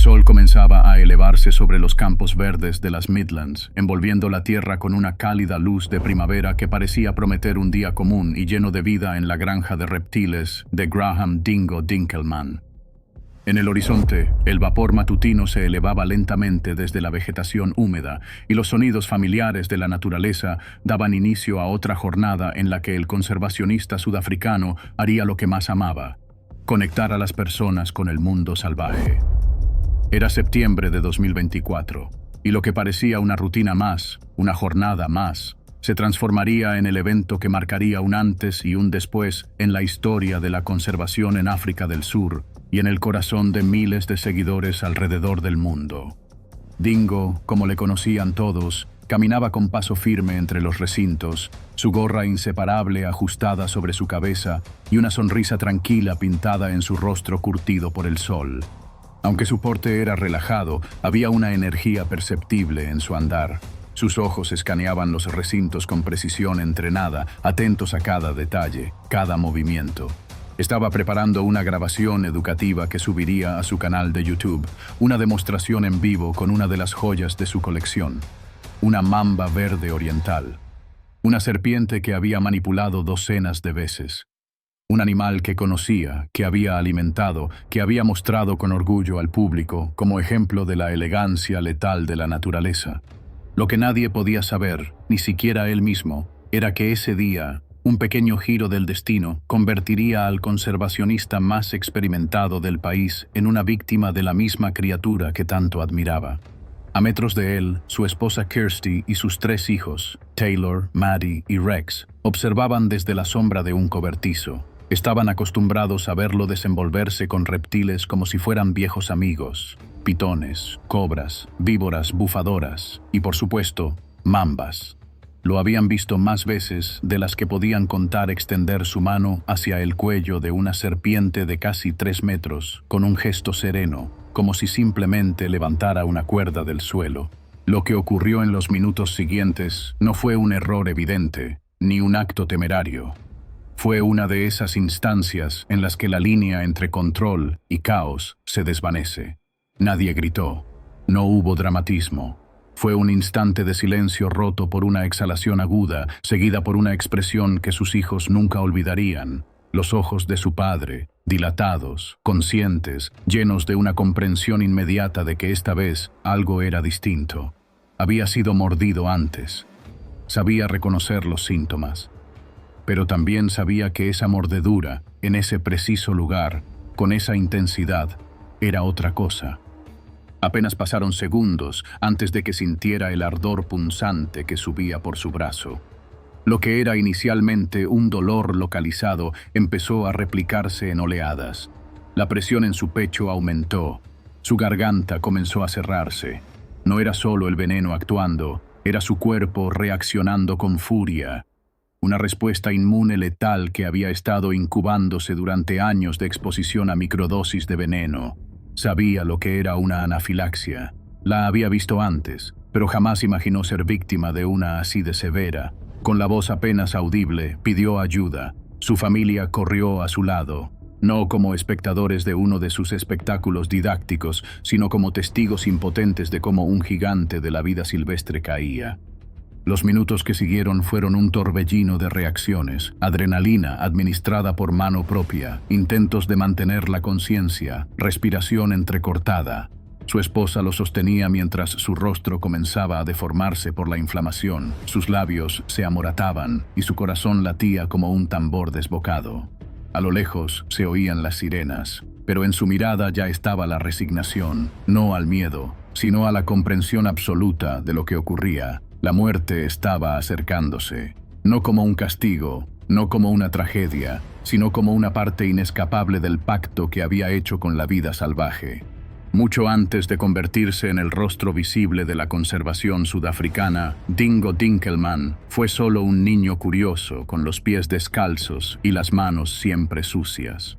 sol comenzaba a elevarse sobre los campos verdes de las Midlands, envolviendo la tierra con una cálida luz de primavera que parecía prometer un día común y lleno de vida en la granja de reptiles de Graham Dingo Dinkelman. En el horizonte, el vapor matutino se elevaba lentamente desde la vegetación húmeda y los sonidos familiares de la naturaleza daban inicio a otra jornada en la que el conservacionista sudafricano haría lo que más amaba: conectar a las personas con el mundo salvaje. Era septiembre de 2024, y lo que parecía una rutina más, una jornada más, se transformaría en el evento que marcaría un antes y un después en la historia de la conservación en África del Sur y en el corazón de miles de seguidores alrededor del mundo. Dingo, como le conocían todos, caminaba con paso firme entre los recintos, su gorra inseparable ajustada sobre su cabeza y una sonrisa tranquila pintada en su rostro curtido por el sol. Aunque su porte era relajado, había una energía perceptible en su andar. Sus ojos escaneaban los recintos con precisión entrenada, atentos a cada detalle, cada movimiento. Estaba preparando una grabación educativa que subiría a su canal de YouTube, una demostración en vivo con una de las joyas de su colección, una mamba verde oriental, una serpiente que había manipulado docenas de veces. Un animal que conocía, que había alimentado, que había mostrado con orgullo al público como ejemplo de la elegancia letal de la naturaleza. Lo que nadie podía saber, ni siquiera él mismo, era que ese día, un pequeño giro del destino convertiría al conservacionista más experimentado del país en una víctima de la misma criatura que tanto admiraba. A metros de él, su esposa Kirsty y sus 3 hijos, Taylor, Maddie y Rex, observaban desde la sombra de un cobertizo. Estaban acostumbrados a verlo desenvolverse con reptiles como si fueran viejos amigos: pitones, cobras, víboras bufadoras y, por supuesto, mambas. Lo habían visto más veces de las que podían contar extender su mano hacia el cuello de una serpiente de casi 3 metros, con un gesto sereno, como si simplemente levantara una cuerda del suelo. Lo que ocurrió en los minutos siguientes no fue un error evidente, ni un acto temerario. Fue una de esas instancias en las que la línea entre control y caos se desvanece. Nadie gritó. No hubo dramatismo. Fue un instante de silencio roto por una exhalación aguda, seguida por una expresión que sus hijos nunca olvidarían. Los ojos de su padre, dilatados, conscientes, llenos de una comprensión inmediata de que esta vez algo era distinto. Había sido mordido antes. Sabía reconocer los síntomas. Pero también sabía que esa mordedura, en ese preciso lugar, con esa intensidad, era otra cosa. Apenas pasaron segundos antes de que sintiera el ardor punzante que subía por su brazo. Lo que era inicialmente un dolor localizado empezó a replicarse en oleadas. La presión en su pecho aumentó. Su garganta comenzó a cerrarse. No era solo el veneno actuando, era su cuerpo reaccionando con furia. Una respuesta inmune letal que había estado incubándose durante años de exposición a microdosis de veneno. Sabía lo que era una anafilaxia. La había visto antes, pero jamás imaginó ser víctima de una así de severa. Con la voz apenas audible, pidió ayuda. Su familia corrió a su lado, no como espectadores de uno de sus espectáculos didácticos, sino como testigos impotentes de cómo un gigante de la vida silvestre caía. Los minutos que siguieron fueron un torbellino de reacciones, adrenalina administrada por mano propia, intentos de mantener la conciencia, respiración entrecortada. Su esposa lo sostenía mientras su rostro comenzaba a deformarse por la inflamación, sus labios se amorataban y su corazón latía como un tambor desbocado. A lo lejos se oían las sirenas, pero en su mirada ya estaba la resignación, no al miedo, sino a la comprensión absoluta de lo que ocurría. La muerte estaba acercándose, no como un castigo, no como una tragedia, sino como una parte inescapable del pacto que había hecho con la vida salvaje. Mucho antes de convertirse en el rostro visible de la conservación sudafricana, Dingo Dinkelman fue solo un niño curioso con los pies descalzos y las manos siempre sucias.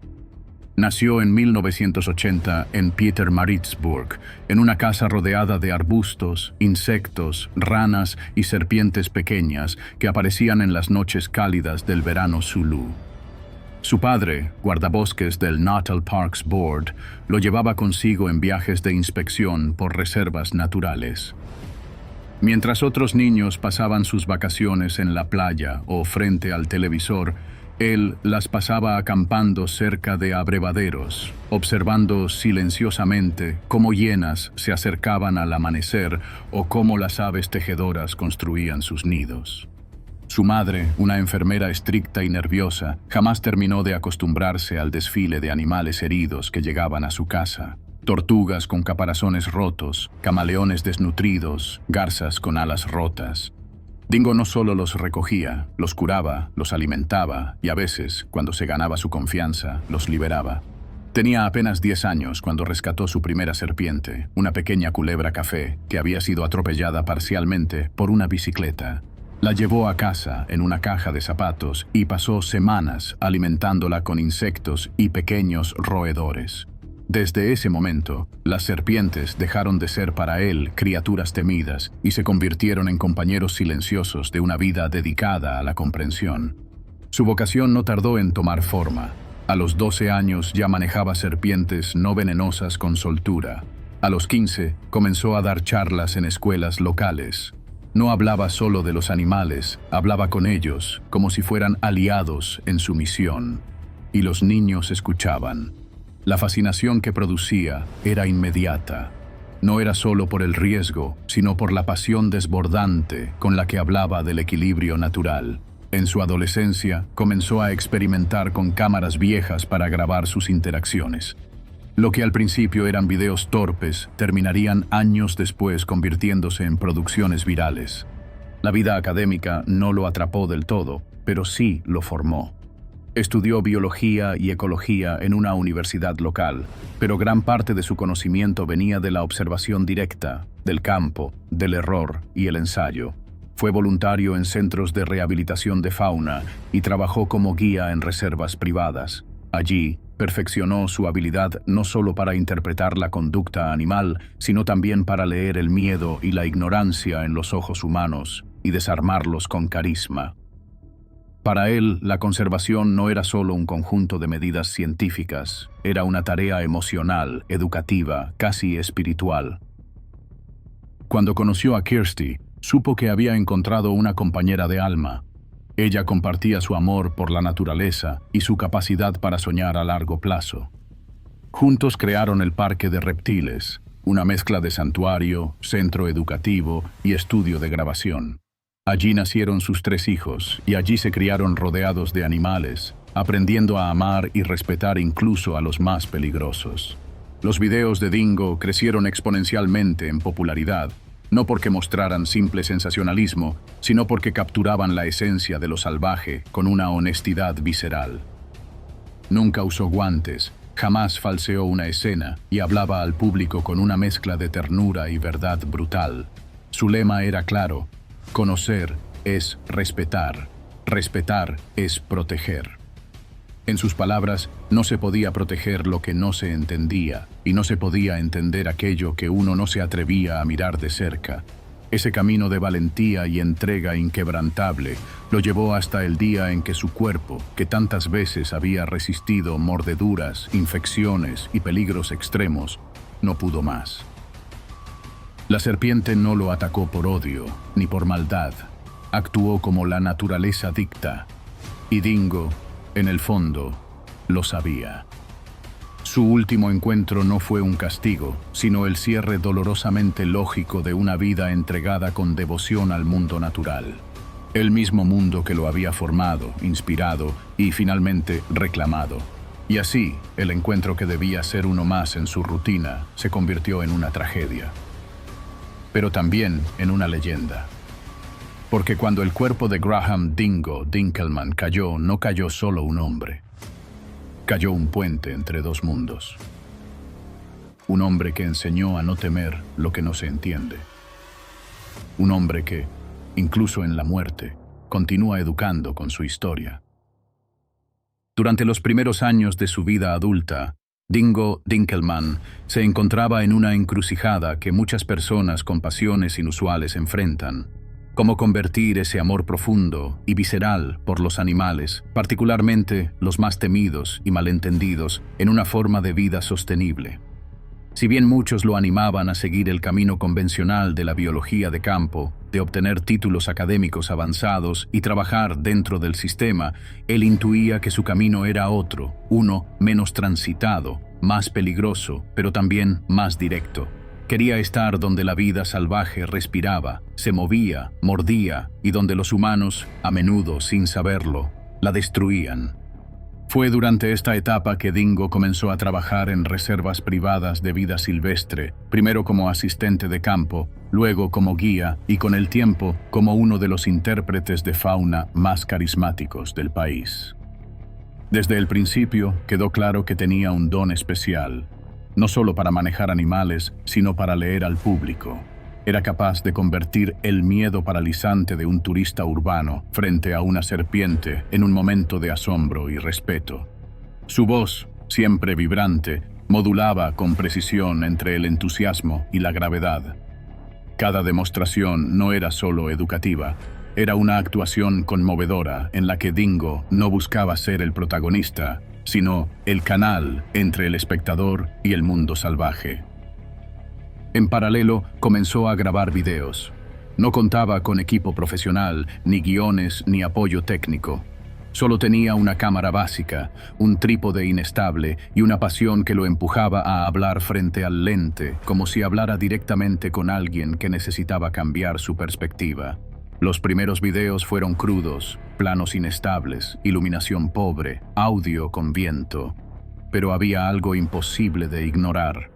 Nació en 1980 en Pietermaritzburg, en una casa rodeada de arbustos, insectos, ranas y serpientes pequeñas que aparecían en las noches cálidas del verano zulú. Su padre, guardabosques del National Parks Board, lo llevaba consigo en viajes de inspección por reservas naturales. Mientras otros niños pasaban sus vacaciones en la playa o frente al televisor, él las pasaba acampando cerca de abrevaderos, observando silenciosamente cómo hienas se acercaban al amanecer o cómo las aves tejedoras construían sus nidos. Su madre, una enfermera estricta y nerviosa, jamás terminó de acostumbrarse al desfile de animales heridos que llegaban a su casa. Tortugas con caparazones rotos, camaleones desnutridos, garzas con alas rotas. Dingo no solo los recogía, los curaba, los alimentaba y a veces, cuando se ganaba su confianza, los liberaba. Tenía apenas 10 años cuando rescató su primera serpiente, una pequeña culebra café que había sido atropellada parcialmente por una bicicleta. La llevó a casa en una caja de zapatos y pasó semanas alimentándola con insectos y pequeños roedores. Desde ese momento, las serpientes dejaron de ser para él criaturas temidas y se convirtieron en compañeros silenciosos de una vida dedicada a la comprensión. Su vocación no tardó en tomar forma. A los 12 años ya manejaba serpientes no venenosas con soltura. A los 15 comenzó a dar charlas en escuelas locales. No hablaba solo de los animales, hablaba con ellos como si fueran aliados en su misión. Y los niños escuchaban. La fascinación que producía era inmediata. No era solo por el riesgo, sino por la pasión desbordante con la que hablaba del equilibrio natural. En su adolescencia, comenzó a experimentar con cámaras viejas para grabar sus interacciones. Lo que al principio eran videos torpes, terminarían años después convirtiéndose en producciones virales. La vida académica no lo atrapó del todo, pero sí lo formó. Estudió biología y ecología en una universidad local, pero gran parte de su conocimiento venía de la observación directa, del campo, del error y el ensayo. Fue voluntario en centros de rehabilitación de fauna y trabajó como guía en reservas privadas. Allí, perfeccionó su habilidad no solo para interpretar la conducta animal, sino también para leer el miedo y la ignorancia en los ojos humanos y desarmarlos con carisma. Para él, la conservación no era solo un conjunto de medidas científicas, era una tarea emocional, educativa, casi espiritual. Cuando conoció a Kirsty, supo que había encontrado una compañera de alma. Ella compartía su amor por la naturaleza y su capacidad para soñar a largo plazo. Juntos crearon el Parque de Reptiles, una mezcla de santuario, centro educativo y estudio de grabación. Allí nacieron sus 3 hijos y allí se criaron rodeados de animales, aprendiendo a amar y respetar incluso a los más peligrosos. Los videos de Dingo crecieron exponencialmente en popularidad, no porque mostraran simple sensacionalismo, sino porque capturaban la esencia de lo salvaje con una honestidad visceral. Nunca usó guantes, jamás falseó una escena y hablaba al público con una mezcla de ternura y verdad brutal. Su lema era claro: conocer es respetar, respetar es proteger. En sus palabras, no se podía proteger lo que no se entendía, y no se podía entender aquello que uno no se atrevía a mirar de cerca. Ese camino de valentía y entrega inquebrantable lo llevó hasta el día en que su cuerpo, que tantas veces había resistido mordeduras, infecciones y peligros extremos, no pudo más. La serpiente no lo atacó por odio, ni por maldad. Actuó como la naturaleza dicta. Y Dingo, en el fondo, lo sabía. Su último encuentro no fue un castigo, sino el cierre dolorosamente lógico de una vida entregada con devoción al mundo natural. El mismo mundo que lo había formado, inspirado y finalmente reclamado. Y así, el encuentro que debía ser uno más en su rutina se convirtió en una tragedia. Pero también en una leyenda. Porque cuando el cuerpo de Graham Dingo Dinkelman cayó, no cayó solo un hombre. Cayó un puente entre 2 mundos. Un hombre que enseñó a no temer lo que no se entiende. Un hombre que, incluso en la muerte, continúa educando con su historia. Durante los primeros años de su vida adulta, Dingo Dinkelman se encontraba en una encrucijada que muchas personas con pasiones inusuales enfrentan. Cómo convertir ese amor profundo y visceral por los animales, particularmente los más temidos y malentendidos, en una forma de vida sostenible. Si bien muchos lo animaban a seguir el camino convencional de la biología de campo, de obtener títulos académicos avanzados y trabajar dentro del sistema, él intuía que su camino era otro, uno menos transitado, más peligroso, pero también más directo. Quería estar donde la vida salvaje respiraba, se movía, mordía y donde los humanos, a menudo sin saberlo, la destruían. Fue durante esta etapa que Dingo comenzó a trabajar en reservas privadas de vida silvestre, primero como asistente de campo, luego como guía y con el tiempo como uno de los intérpretes de fauna más carismáticos del país. Desde el principio quedó claro que tenía un don especial, no solo para manejar animales, sino para leer al público. Era capaz de convertir el miedo paralizante de un turista urbano frente a una serpiente en un momento de asombro y respeto. Su voz, siempre vibrante, modulaba con precisión entre el entusiasmo y la gravedad. Cada demostración no era solo educativa, era una actuación conmovedora en la que Dingo no buscaba ser el protagonista, sino el canal entre el espectador y el mundo salvaje. En paralelo, comenzó a grabar videos. No contaba con equipo profesional, ni guiones, ni apoyo técnico. Solo tenía una cámara básica, un trípode inestable y una pasión que lo empujaba a hablar frente al lente, como si hablara directamente con alguien que necesitaba cambiar su perspectiva. Los primeros videos fueron crudos, planos inestables, iluminación pobre, audio con viento. Pero había algo imposible de ignorar.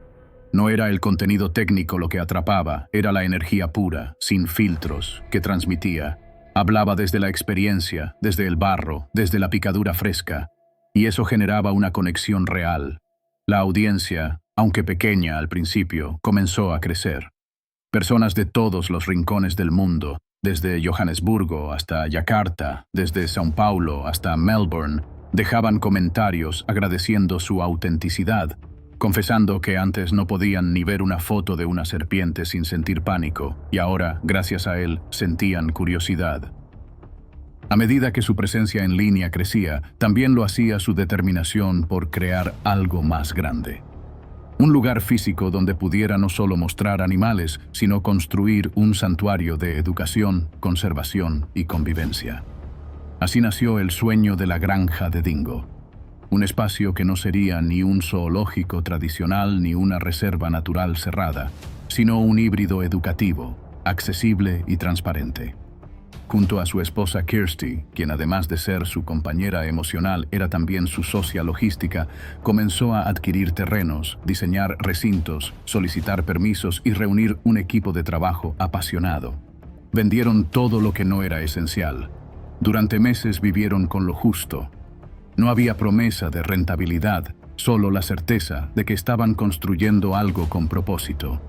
No era el contenido técnico lo que atrapaba, era la energía pura, sin filtros, que transmitía. Hablaba desde la experiencia, desde el barro, desde la picadura fresca, y eso generaba una conexión real. La audiencia, aunque pequeña al principio, comenzó a crecer. Personas de todos los rincones del mundo, desde Johannesburgo hasta Yakarta, desde São Paulo hasta Melbourne, dejaban comentarios agradeciendo su autenticidad, confesando que antes no podían ni ver una foto de una serpiente sin sentir pánico, y ahora, gracias a él, sentían curiosidad. A medida que su presencia en línea crecía, también lo hacía su determinación por crear algo más grande. Un lugar físico donde pudiera no solo mostrar animales, sino construir un santuario de educación, conservación y convivencia. Así nació el sueño de la granja de Dingo. Un espacio que no sería ni un zoológico tradicional ni una reserva natural cerrada, sino un híbrido educativo, accesible y transparente. Junto a su esposa Kirsty, quien además de ser su compañera emocional era también su socia logística, comenzó a adquirir terrenos, diseñar recintos, solicitar permisos y reunir un equipo de trabajo apasionado. Vendieron todo lo que no era esencial. Durante meses vivieron con lo justo. No había promesa de rentabilidad, solo la certeza de que estaban construyendo algo con propósito.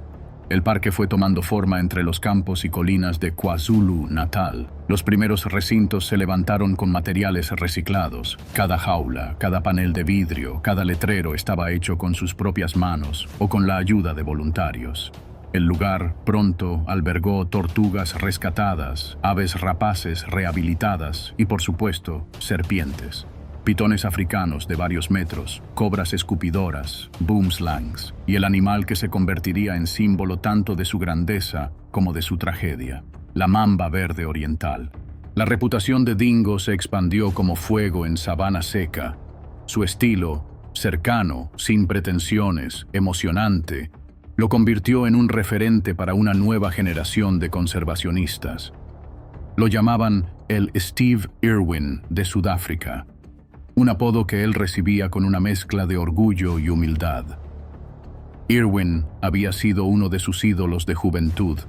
El parque fue tomando forma entre los campos y colinas de KwaZulu-Natal. Los primeros recintos se levantaron con materiales reciclados. Cada jaula, cada panel de vidrio, cada letrero estaba hecho con sus propias manos o con la ayuda de voluntarios. El lugar pronto albergó tortugas rescatadas, aves rapaces rehabilitadas y, por supuesto, serpientes. Pitones africanos de varios metros, cobras escupidoras, boomslangs, y el animal que se convertiría en símbolo tanto de su grandeza como de su tragedia, la mamba verde oriental. La reputación de Dingo se expandió como fuego en sabana seca. Su estilo, cercano, sin pretensiones, emocionante, lo convirtió en un referente para una nueva generación de conservacionistas. Lo llamaban el Steve Irwin de Sudáfrica, un apodo que él recibía con una mezcla de orgullo y humildad. Irwin había sido uno de sus ídolos de juventud,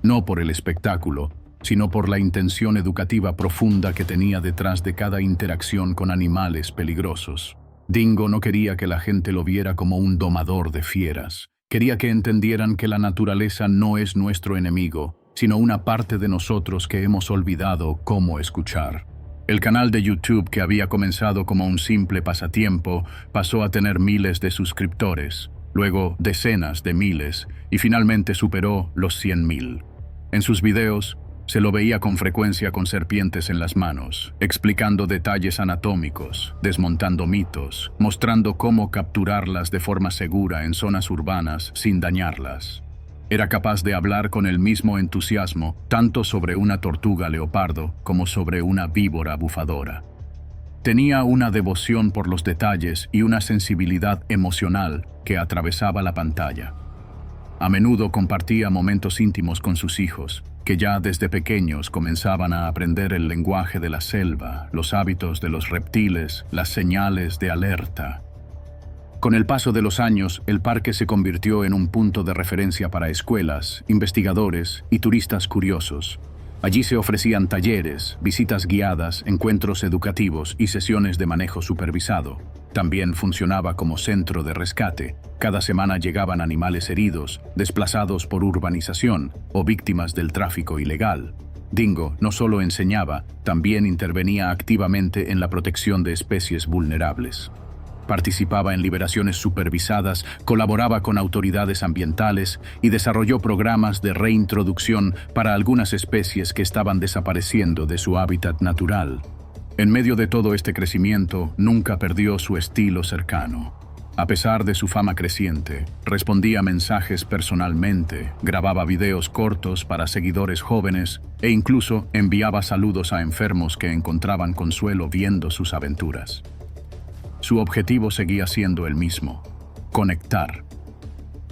no por el espectáculo, sino por la intención educativa profunda que tenía detrás de cada interacción con animales peligrosos. Dingo no quería que la gente lo viera como un domador de fieras. Quería que entendieran que la naturaleza no es nuestro enemigo, sino una parte de nosotros que hemos olvidado cómo escuchar. El canal de YouTube, que había comenzado como un simple pasatiempo, pasó a tener miles de suscriptores, luego decenas de miles, y finalmente superó los 100.000. En sus videos, Se lo veía con frecuencia con serpientes en las manos, explicando detalles anatómicos, desmontando mitos, mostrando cómo capturarlas de forma segura en zonas urbanas sin dañarlas. Era capaz de hablar con el mismo entusiasmo tanto sobre una tortuga leopardo como sobre una víbora bufadora. Tenía una devoción por los detalles y una sensibilidad emocional que atravesaba la pantalla. A menudo compartía momentos íntimos con sus hijos, que ya desde pequeños comenzaban a aprender el lenguaje de la selva, los hábitos de los reptiles, las señales de alerta. Con el paso de los años, el parque se convirtió en un punto de referencia para escuelas, investigadores y turistas curiosos. Allí se ofrecían talleres, visitas guiadas, encuentros educativos y sesiones de manejo supervisado. También funcionaba como centro de rescate. Cada semana llegaban animales heridos, desplazados por urbanización o víctimas del tráfico ilegal. Dingo no solo enseñaba, también intervenía activamente en la protección de especies vulnerables. Participaba en liberaciones supervisadas, colaboraba con autoridades ambientales y desarrolló programas de reintroducción para algunas especies que estaban desapareciendo de su hábitat natural. En medio de todo este crecimiento, nunca perdió su estilo cercano. A pesar de su fama creciente, respondía mensajes personalmente, grababa videos cortos para seguidores jóvenes e incluso enviaba saludos a enfermos que encontraban consuelo viendo sus aventuras. Su objetivo seguía siendo el mismo: conectar.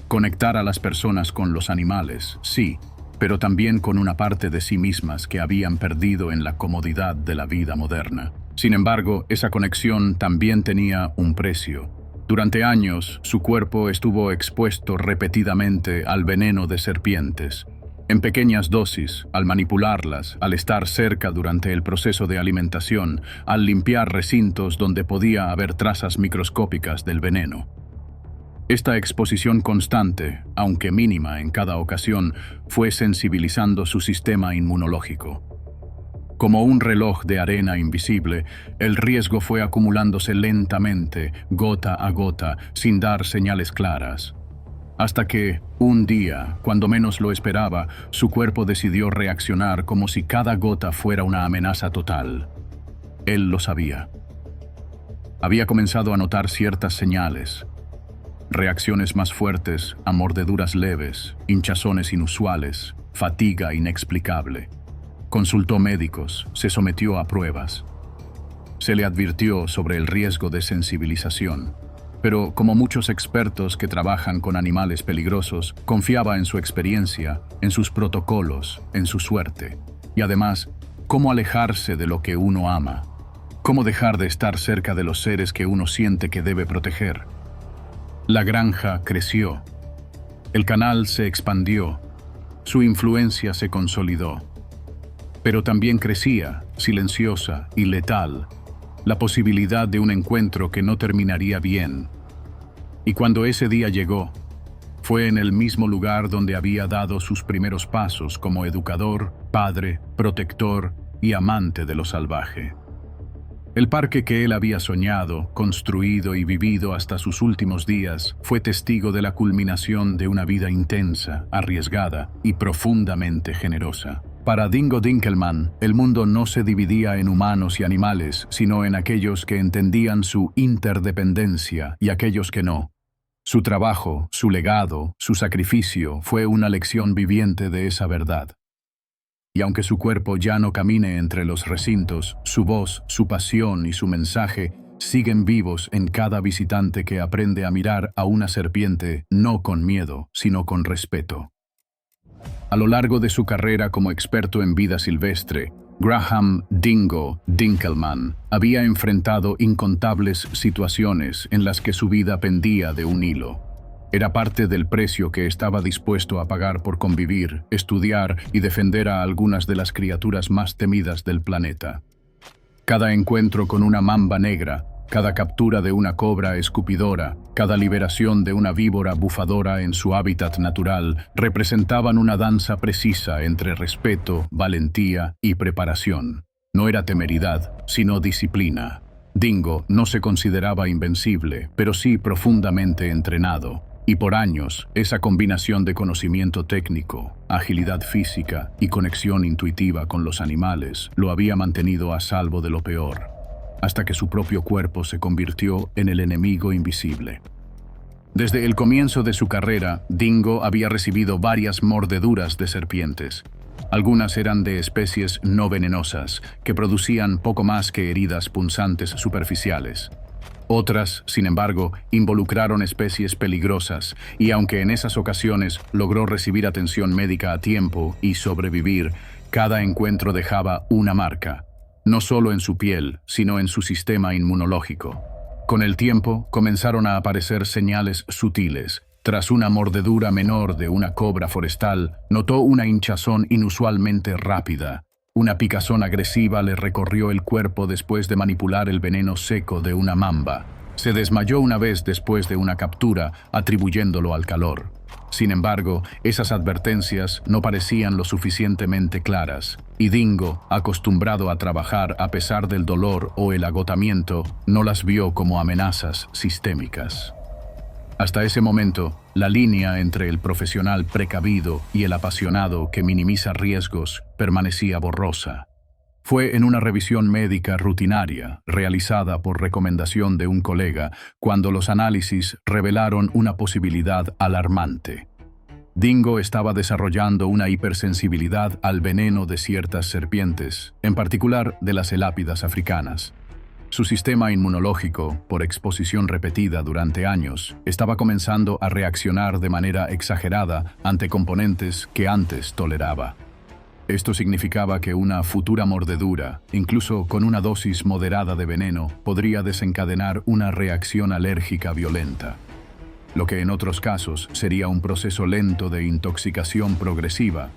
Conectar a las personas con los animales, sí, pero también con una parte de sí mismas que habían perdido en la comodidad de la vida moderna. Sin embargo, esa conexión también tenía un precio. Durante años, su cuerpo estuvo expuesto repetidamente al veneno de serpientes. En pequeñas dosis, al manipularlas, al estar cerca durante el proceso de alimentación, al limpiar recintos donde podía haber trazas microscópicas del veneno. Esta exposición constante, aunque mínima en cada ocasión, fue sensibilizando su sistema inmunológico. Como un reloj de arena invisible, el riesgo fue acumulándose lentamente, gota a gota, sin dar señales claras. Hasta que, un día, cuando menos lo esperaba, su cuerpo decidió reaccionar como si cada gota fuera una amenaza total. Él lo sabía. Había comenzado a notar ciertas señales: reacciones más fuertes a mordeduras leves, hinchazones inusuales, fatiga inexplicable. Consultó médicos, se sometió a pruebas. Se le advirtió sobre el riesgo de sensibilización. Pero, como muchos expertos que trabajan con animales peligrosos, confiaba en su experiencia, en sus protocolos, en su suerte. Y además, cómo alejarse de lo que uno ama. Cómo dejar de estar cerca de los seres que uno siente que debe proteger. La granja creció. El canal se expandió. Su influencia se consolidó. Pero también crecía, silenciosa y letal, la posibilidad de un encuentro que no terminaría bien. Y cuando ese día llegó, fue en el mismo lugar donde había dado sus primeros pasos como educador, padre, protector y amante de lo salvaje. El parque que él había soñado, construido y vivido hasta sus últimos días fue testigo de la culminación de una vida intensa, arriesgada y profundamente generosa. Para Dingo Dinkelman, el mundo no se dividía en humanos y animales, sino en aquellos que entendían su interdependencia y aquellos que no. Su trabajo, su legado, su sacrificio fue una lección viviente de esa verdad. Y aunque su cuerpo ya no camine entre los recintos, su voz, su pasión y su mensaje siguen vivos en cada visitante que aprende a mirar a una serpiente no con miedo, sino con respeto. A lo largo de su carrera como experto en vida silvestre, Graham Dingo Dinkelman había enfrentado incontables situaciones en las que su vida pendía de un hilo. Era parte del precio que estaba dispuesto a pagar por convivir, estudiar y defender a algunas de las criaturas más temidas del planeta. Cada encuentro con una mamba negra, cada captura de una cobra escupidora, cada liberación de una víbora bufadora en su hábitat natural representaban una danza precisa entre respeto, valentía y preparación. No era temeridad, sino disciplina. Dingo no se consideraba invencible, pero sí profundamente entrenado. Y por años, esa combinación de conocimiento técnico, agilidad física y conexión intuitiva con los animales lo había mantenido a salvo de lo peor, hasta que su propio cuerpo se convirtió en el enemigo invisible. Desde el comienzo de su carrera, Dingo había recibido varias mordeduras de serpientes. Algunas eran de especies no venenosas, que producían poco más que heridas punzantes superficiales. Otras, sin embargo, involucraron especies peligrosas, y aunque en esas ocasiones logró recibir atención médica a tiempo y sobrevivir, cada encuentro dejaba una marca, no solo en su piel, sino en su sistema inmunológico. Con el tiempo, comenzaron a aparecer señales sutiles. Tras una mordedura menor de una cobra forestal, notó una hinchazón inusualmente rápida. Una picazón agresiva le recorrió el cuerpo después de manipular el veneno seco de una mamba. Se desmayó una vez después de una captura, atribuyéndolo al calor. Sin embargo, esas advertencias no parecían lo suficientemente claras, y Dingo, acostumbrado a trabajar a pesar del dolor o el agotamiento, no las vio como amenazas sistémicas. Hasta ese momento, la línea entre el profesional precavido y el apasionado que minimiza riesgos permanecía borrosa. Fue en una revisión médica rutinaria, realizada por recomendación de un colega, cuando los análisis revelaron una posibilidad alarmante. Dingo estaba desarrollando una hipersensibilidad al veneno de ciertas serpientes, en particular de las elápidas africanas. Su sistema inmunológico, por exposición repetida durante años, estaba comenzando a reaccionar de manera exagerada ante componentes que antes toleraba. Esto significaba que una futura mordedura, incluso con una dosis moderada de veneno, podría desencadenar una reacción alérgica violenta, lo que en otros casos sería un proceso lento de intoxicación progresiva.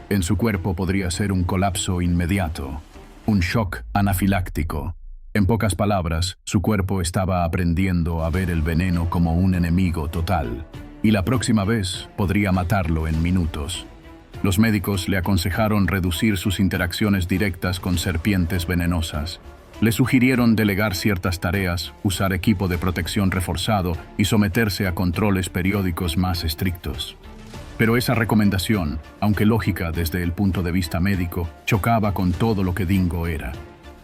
En su cuerpo podría ser un colapso inmediato, un shock anafiláctico. En pocas palabras, su cuerpo estaba aprendiendo a ver el veneno como un enemigo total, y la próxima vez podría matarlo en minutos. Los médicos le aconsejaron reducir sus interacciones directas con serpientes venenosas. Le sugirieron delegar ciertas tareas, usar equipo de protección reforzado y someterse a controles periódicos más estrictos. Pero esa recomendación, aunque lógica desde el punto de vista médico, chocaba con todo lo que Dingo era.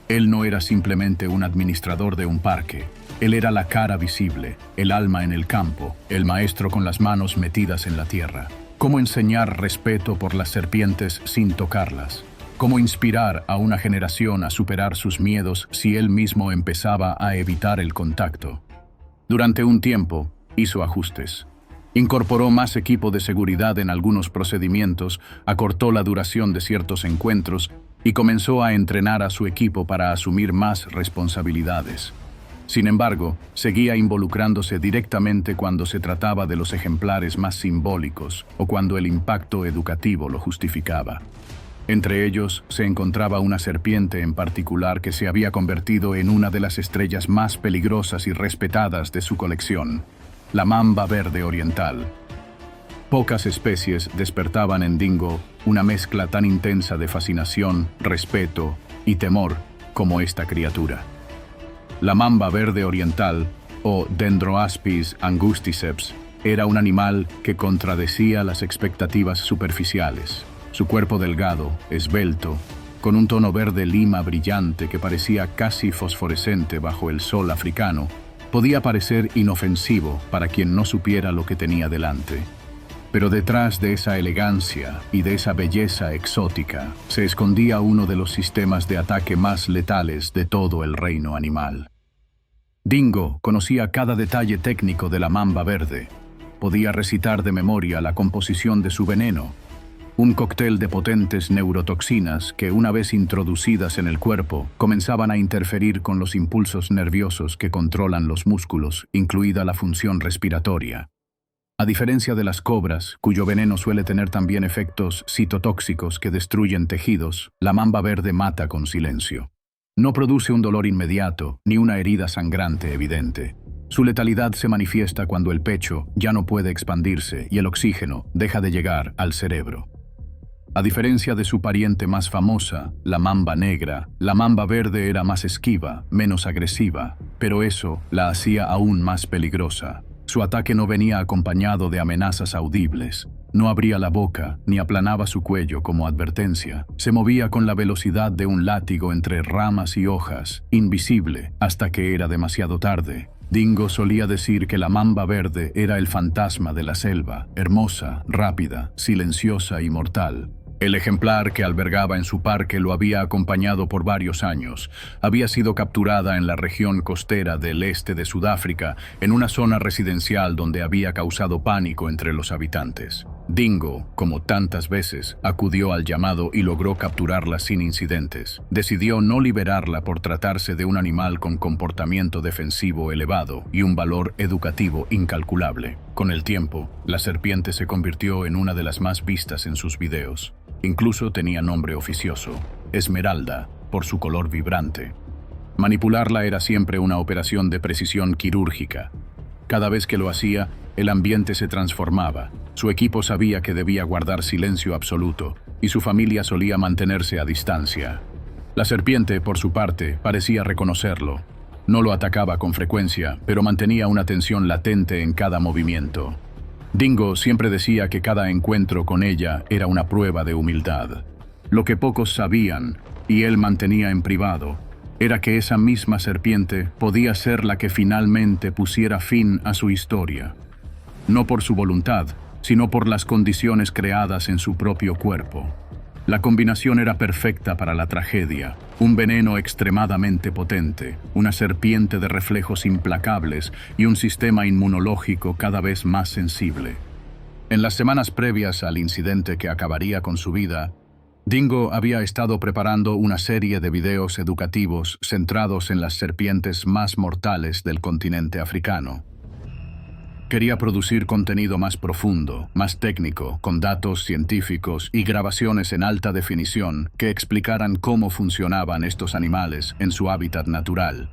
Él no era simplemente un administrador de un parque. Él era la cara visible, el alma en el campo, el maestro con las manos metidas en la tierra. ¿Cómo enseñar respeto por las serpientes sin tocarlas? ¿Cómo inspirar a una generación a superar sus miedos si él mismo empezaba a evitar el contacto? Durante un tiempo, hizo ajustes. Incorporó más equipo de seguridad en algunos procedimientos, acortó la duración de ciertos encuentros y comenzó a entrenar a su equipo para asumir más responsabilidades. Sin embargo, seguía involucrándose directamente cuando se trataba de los ejemplares más simbólicos o cuando el impacto educativo lo justificaba. Entre ellos se encontraba una serpiente en particular que se había convertido en una de las estrellas más peligrosas y respetadas de su colección, la mamba verde oriental. Pocas especies despertaban en Dingo una mezcla tan intensa de fascinación, respeto y temor como esta criatura. La mamba verde oriental, o Dendroaspis angusticeps, era un animal que contradecía las expectativas superficiales. Su cuerpo delgado, esbelto, con un tono verde lima brillante que parecía casi fosforescente bajo el sol africano, podía parecer inofensivo para quien no supiera lo que tenía delante. Pero detrás de esa elegancia y de esa belleza exótica se escondía uno de los sistemas de ataque más letales de todo el reino animal. Dingo conocía cada detalle técnico de la mamba verde. Podía recitar de memoria la composición de su veneno, un cóctel de potentes neurotoxinas que, una vez introducidas en el cuerpo, comenzaban a interferir con los impulsos nerviosos que controlan los músculos, incluida la función respiratoria. A diferencia de las cobras, cuyo veneno suele tener también efectos citotóxicos que destruyen tejidos, la mamba verde mata con silencio. No produce un dolor inmediato ni una herida sangrante evidente. Su letalidad se manifiesta cuando el pecho ya no puede expandirse y el oxígeno deja de llegar al cerebro. A diferencia de su pariente más famosa, la mamba negra, la mamba verde era más esquiva, menos agresiva, pero eso la hacía aún más peligrosa. Su ataque no venía acompañado de amenazas audibles. No abría la boca ni aplanaba su cuello como advertencia. Se movía con la velocidad de un látigo entre ramas y hojas, invisible, hasta que era demasiado tarde. Dingo solía decir que la mamba verde era el fantasma de la selva, hermosa, rápida, silenciosa y mortal. El ejemplar que albergaba en su parque lo había acompañado por varios años. Había sido capturada en la región costera del este de Sudáfrica, en una zona residencial donde había causado pánico entre los habitantes. Dingo, como tantas veces, acudió al llamado y logró capturarla sin incidentes. Decidió no liberarla por tratarse de un animal con comportamiento defensivo elevado y un valor educativo incalculable. Con el tiempo, la serpiente se convirtió en una de las más vistas en sus videos. Incluso tenía nombre oficioso, Esmeralda, por su color vibrante. Manipularla era siempre una operación de precisión quirúrgica. Cada vez que lo hacía, el ambiente se transformaba. Su equipo sabía que debía guardar silencio absoluto, y su familia solía mantenerse a distancia. La serpiente, por su parte, parecía reconocerlo. No lo atacaba con frecuencia, pero mantenía una tensión latente en cada movimiento. Dingo siempre decía que cada encuentro con ella era una prueba de humildad. Lo que pocos sabían, y él mantenía en privado, era que esa misma serpiente podía ser la que finalmente pusiera fin a su historia. No por su voluntad, sino por las condiciones creadas en su propio cuerpo. La combinación era perfecta para la tragedia, un veneno extremadamente potente, una serpiente de reflejos implacables y un sistema inmunológico cada vez más sensible. En las semanas previas al incidente que acabaría con su vida, Dingo había estado preparando una serie de videos educativos centrados en las serpientes más mortales del continente africano. Quería producir contenido más profundo, más técnico, con datos científicos y grabaciones en alta definición que explicaran cómo funcionaban estos animales en su hábitat natural.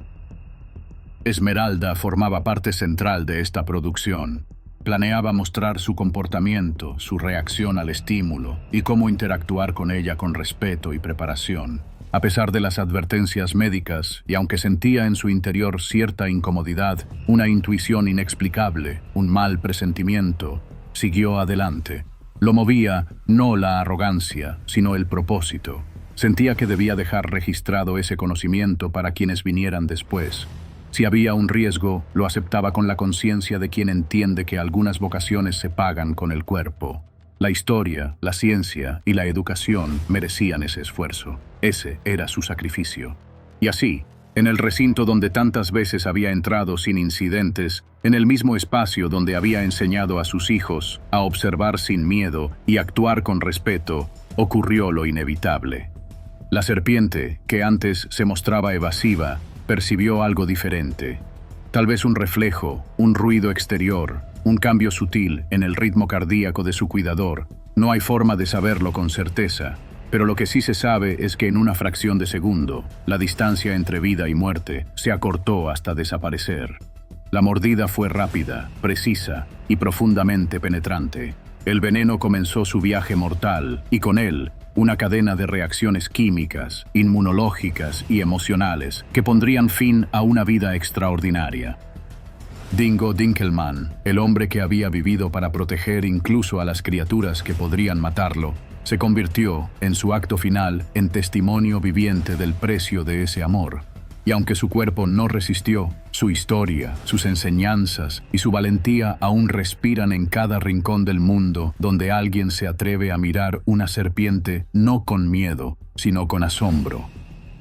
Esmeralda formaba parte central de esta producción. Planeaba mostrar su comportamiento, su reacción al estímulo y cómo interactuar con ella con respeto y preparación. A pesar de las advertencias médicas, y aunque sentía en su interior cierta incomodidad, una intuición inexplicable, un mal presentimiento, siguió adelante. Lo movía no la arrogancia, sino el propósito. Sentía que debía dejar registrado ese conocimiento para quienes vinieran después. Si había un riesgo, lo aceptaba con la conciencia de quien entiende que algunas vocaciones se pagan con el cuerpo. La historia, la ciencia y la educación merecían ese esfuerzo. Ese era su sacrificio. Y así, en el recinto donde tantas veces había entrado sin incidentes, en el mismo espacio donde había enseñado a sus hijos a observar sin miedo y actuar con respeto, ocurrió lo inevitable. La serpiente, que antes se mostraba evasiva, percibió algo diferente. Tal vez un reflejo, un ruido exterior, un cambio sutil en el ritmo cardíaco de su cuidador. No hay forma de saberlo con certeza, pero lo que sí se sabe es que en una fracción de segundo, la distancia entre vida y muerte se acortó hasta desaparecer. La mordida fue rápida, precisa y profundamente penetrante. El veneno comenzó su viaje mortal y con él, una cadena de reacciones químicas, inmunológicas y emocionales que pondrían fin a una vida extraordinaria. Dingo Dinkelman, el hombre que había vivido para proteger incluso a las criaturas que podrían matarlo, se convirtió, en su acto final, en testimonio viviente del precio de ese amor. Y aunque su cuerpo no resistió, su historia, sus enseñanzas y su valentía aún respiran en cada rincón del mundo donde alguien se atreve a mirar una serpiente no con miedo, sino con asombro.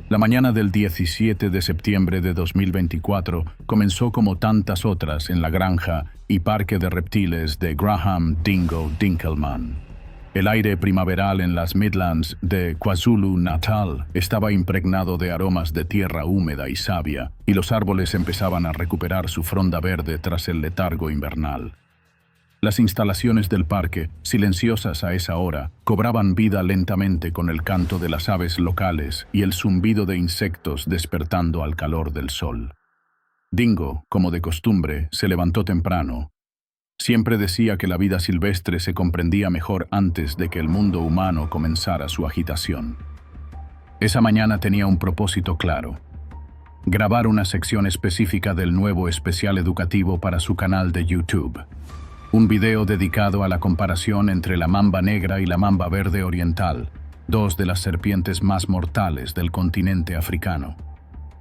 La mañana del 17 de septiembre de 2024 comenzó como tantas otras en la granja y parque de reptiles de Graham Dingo Dinkelman. El aire primaveral en las Midlands de KwaZulu-Natal estaba impregnado de aromas de tierra húmeda y savia, y los árboles empezaban a recuperar su fronda verde tras el letargo invernal. Las instalaciones del parque, silenciosas a esa hora, cobraban vida lentamente con el canto de las aves locales y el zumbido de insectos despertando al calor del sol. Dingo, como de costumbre, se levantó temprano. Siempre decía que la vida silvestre se comprendía mejor antes de que el mundo humano comenzara su agitación. Esa mañana tenía un propósito claro: grabar una sección específica del nuevo especial educativo para su canal de YouTube. Un video dedicado a la comparación entre la mamba negra y la mamba verde oriental, dos de las serpientes más mortales del continente africano.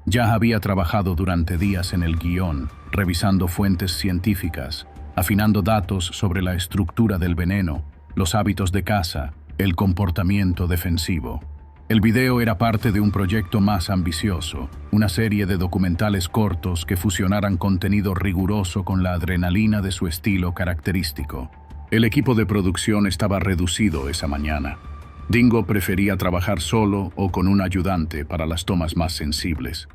Ya había trabajado durante días en el guión, revisando fuentes científicas, afinando datos sobre la estructura del veneno, los hábitos de caza, el comportamiento defensivo. El video era parte de un proyecto más ambicioso, una serie de documentales cortos que fusionaran contenido riguroso con la adrenalina de su estilo característico. El equipo de producción estaba reducido esa mañana. Dingo prefería trabajar solo o con un ayudante para las tomas más sensibles.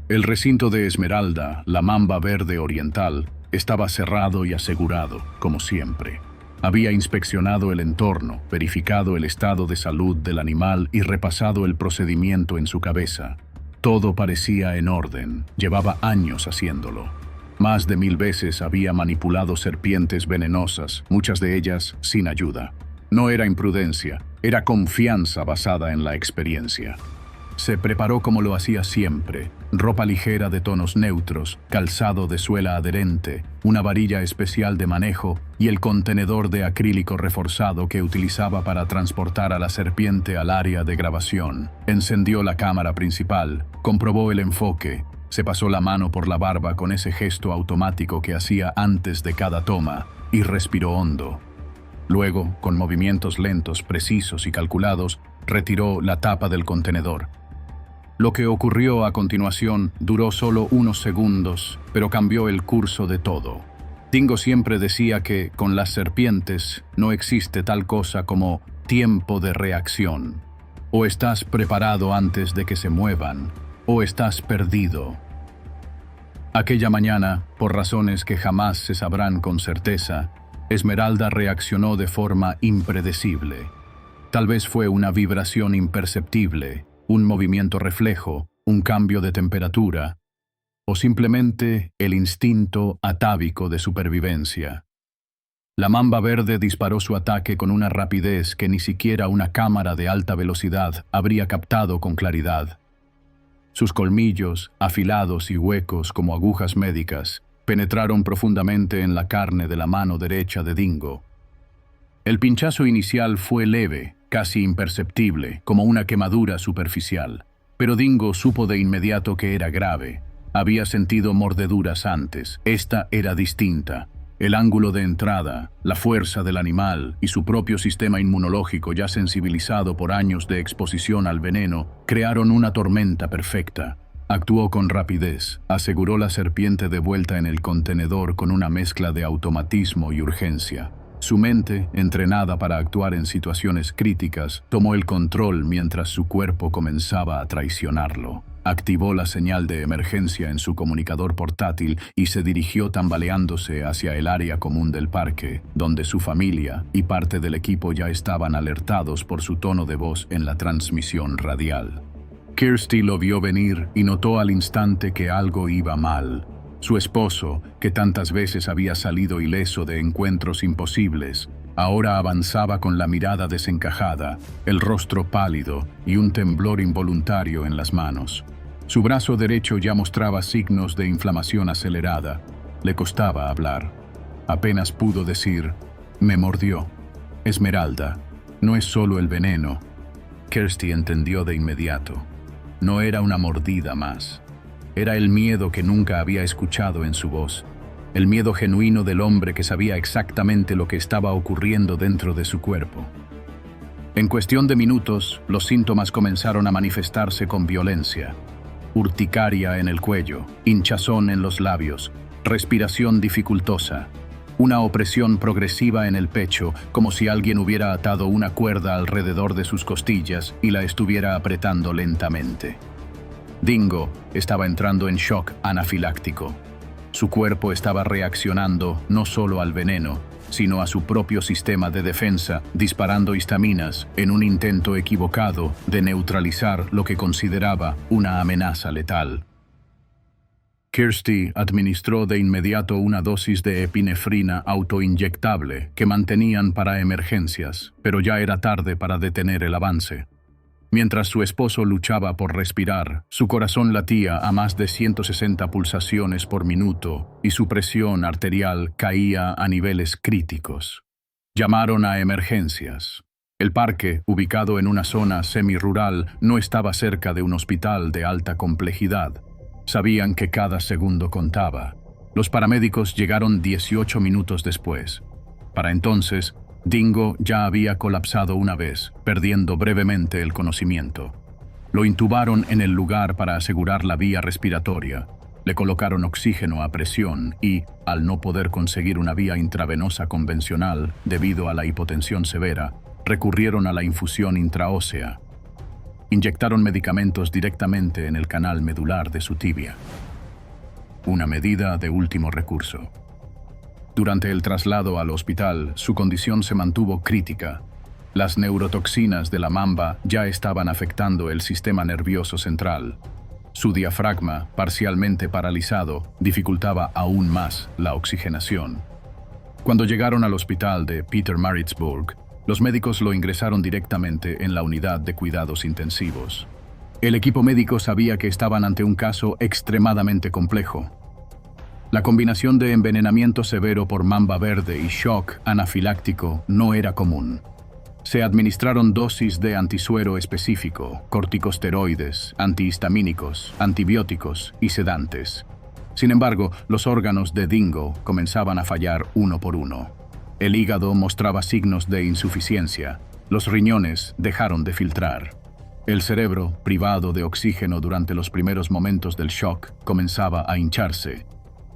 El recinto de Esmeralda, la mamba verde oriental, estaba cerrado y asegurado, como siempre. Había inspeccionado el entorno, verificado el estado de salud del animal y repasado el procedimiento en su cabeza. Todo parecía en orden, llevaba años haciéndolo. Más de 1000 veces había manipulado serpientes venenosas, muchas de ellas sin ayuda. No era imprudencia, era confianza basada en la experiencia. Se preparó como lo hacía siempre, ropa ligera de tonos neutros, calzado de suela adherente, una varilla especial de manejo y el contenedor de acrílico reforzado que utilizaba para transportar a la serpiente al área de grabación. Encendió la cámara principal, comprobó el enfoque, se pasó la mano por la barba con ese gesto automático que hacía antes de cada toma y respiró hondo. Luego, con movimientos lentos, precisos y calculados, retiró la tapa del contenedor. Lo que ocurrió a continuación duró solo unos segundos, pero cambió el curso de todo. Dingo siempre decía que, con las serpientes, no existe tal cosa como tiempo de reacción. O estás preparado antes de que se muevan, o estás perdido. Aquella mañana, por razones que jamás se sabrán con certeza, Esmeralda reaccionó de forma impredecible. Tal vez fue una vibración imperceptible, un movimiento reflejo, un cambio de temperatura, o simplemente el instinto atávico de supervivencia. La mamba verde disparó su ataque con una rapidez que ni siquiera una cámara de alta velocidad habría captado con claridad. Sus colmillos, afilados y huecos como agujas médicas, penetraron profundamente en la carne de la mano derecha de Dingo. El pinchazo inicial fue leve, casi imperceptible, como una quemadura superficial. Pero Dingo supo de inmediato que era grave. Había sentido mordeduras antes. Esta era distinta. El ángulo de entrada, la fuerza del animal y su propio sistema inmunológico ya sensibilizado por años de exposición al veneno crearon una tormenta perfecta. Actuó con rapidez, aseguró la serpiente de vuelta en el contenedor con una mezcla de automatismo y urgencia. Su mente, entrenada para actuar en situaciones críticas, tomó el control mientras su cuerpo comenzaba a traicionarlo. Activó la señal de emergencia en su comunicador portátil y se dirigió tambaleándose hacia el área común del parque, donde su familia y parte del equipo ya estaban alertados por su tono de voz en la transmisión radial. Kirsty lo vio venir y notó al instante que algo iba mal. Su esposo, que tantas veces había salido ileso de encuentros imposibles, ahora avanzaba con la mirada desencajada, el rostro pálido y un temblor involuntario en las manos. Su brazo derecho ya mostraba signos de inflamación acelerada. Le costaba hablar. Apenas pudo decir, «Me mordió. Esmeralda, no es solo el veneno». Kirsty entendió de inmediato. No era una mordida más. Era el miedo que nunca había escuchado en su voz, el miedo genuino del hombre que sabía exactamente lo que estaba ocurriendo dentro de su cuerpo. En cuestión de minutos, los síntomas comenzaron a manifestarse con violencia. Urticaria en el cuello, hinchazón en los labios, respiración dificultosa, una opresión progresiva en el pecho, como si alguien hubiera atado una cuerda alrededor de sus costillas y la estuviera apretando lentamente. Dingo estaba entrando en shock anafiláctico. Su cuerpo estaba reaccionando no solo al veneno, sino a su propio sistema de defensa, disparando histaminas en un intento equivocado de neutralizar lo que consideraba una amenaza letal. Kirsty administró de inmediato una dosis de epinefrina autoinyectable que mantenían para emergencias, pero ya era tarde para detener el avance. Mientras su esposo luchaba por respirar, su corazón latía a más de 160 pulsaciones por minuto y su presión arterial caía a niveles críticos. Llamaron a emergencias. El parque, ubicado en una zona semirural, no estaba cerca de un hospital de alta complejidad. Sabían que cada segundo contaba. Los paramédicos llegaron 18 minutos después. Para entonces, Dingo ya había colapsado una vez, perdiendo brevemente el conocimiento. Lo intubaron en el lugar para asegurar la vía respiratoria. Le colocaron oxígeno a presión y, al no poder conseguir una vía intravenosa convencional debido a la hipotensión severa, recurrieron a la infusión intraósea. Inyectaron medicamentos directamente en el canal medular de su tibia. Una medida de último recurso. Durante el traslado al hospital, su condición se mantuvo crítica. Las neurotoxinas de la mamba ya estaban afectando el sistema nervioso central. Su diafragma, parcialmente paralizado, dificultaba aún más la oxigenación. Cuando llegaron al hospital de Pietermaritzburg, los médicos lo ingresaron directamente en la unidad de cuidados intensivos. El equipo médico sabía que estaban ante un caso extremadamente complejo. La combinación de envenenamiento severo por mamba verde y shock anafiláctico no era común. Se administraron dosis de antisuero específico, corticosteroides, antihistamínicos, antibióticos y sedantes. Sin embargo, los órganos de Dingo comenzaban a fallar uno por uno. El hígado mostraba signos de insuficiencia. Los riñones dejaron de filtrar. El cerebro, privado de oxígeno durante los primeros momentos del shock, comenzaba a hincharse.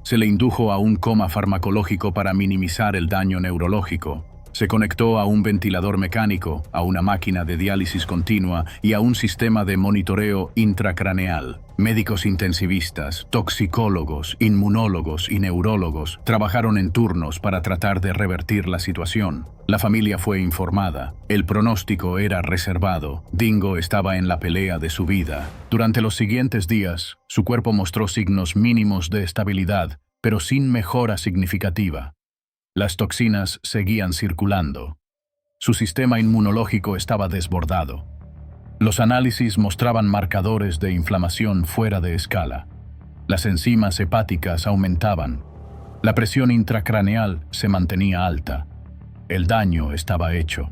Se le indujo a un coma farmacológico para minimizar el daño neurológico. Se conectó a un ventilador mecánico, a una máquina de diálisis continua y a un sistema de monitoreo intracraneal. Médicos intensivistas, toxicólogos, inmunólogos y neurólogos trabajaron en turnos para tratar de revertir la situación. La familia fue informada. El pronóstico era reservado. Dingo estaba en la pelea de su vida. Durante los siguientes días, su cuerpo mostró signos mínimos de estabilidad, pero sin mejora significativa. Las toxinas seguían circulando. Su sistema inmunológico estaba desbordado. Los análisis mostraban marcadores de inflamación fuera de escala. Las enzimas hepáticas aumentaban. La presión intracraneal se mantenía alta. El daño estaba hecho.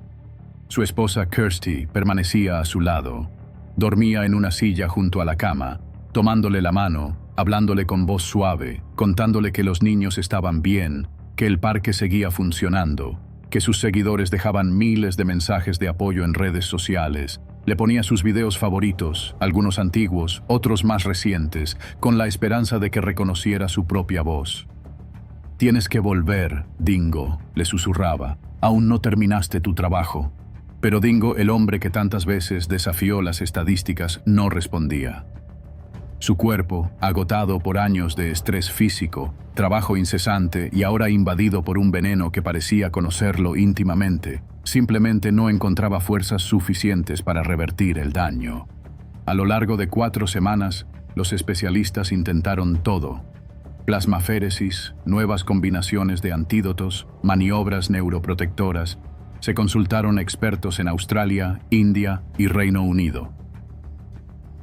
Su esposa Kirsty permanecía a su lado. Dormía en una silla junto a la cama, tomándole la mano, hablándole con voz suave, contándole que los niños estaban bien, que el parque seguía funcionando, que sus seguidores dejaban miles de mensajes de apoyo en redes sociales. Le ponía sus videos favoritos, algunos antiguos, otros más recientes, con la esperanza de que reconociera su propia voz. «Tienes que volver, Dingo», le susurraba. «Aún no terminaste tu trabajo». Pero Dingo, el hombre que tantas veces desafió las estadísticas, no respondía. Su cuerpo, agotado por años de estrés físico, trabajo incesante y ahora invadido por un veneno que parecía conocerlo íntimamente, simplemente no encontraba fuerzas suficientes para revertir el daño. A lo largo de 4 semanas, los especialistas intentaron todo: plasmaféresis, nuevas combinaciones de antídotos, maniobras neuroprotectoras. Se consultaron expertos en Australia, India y Reino Unido.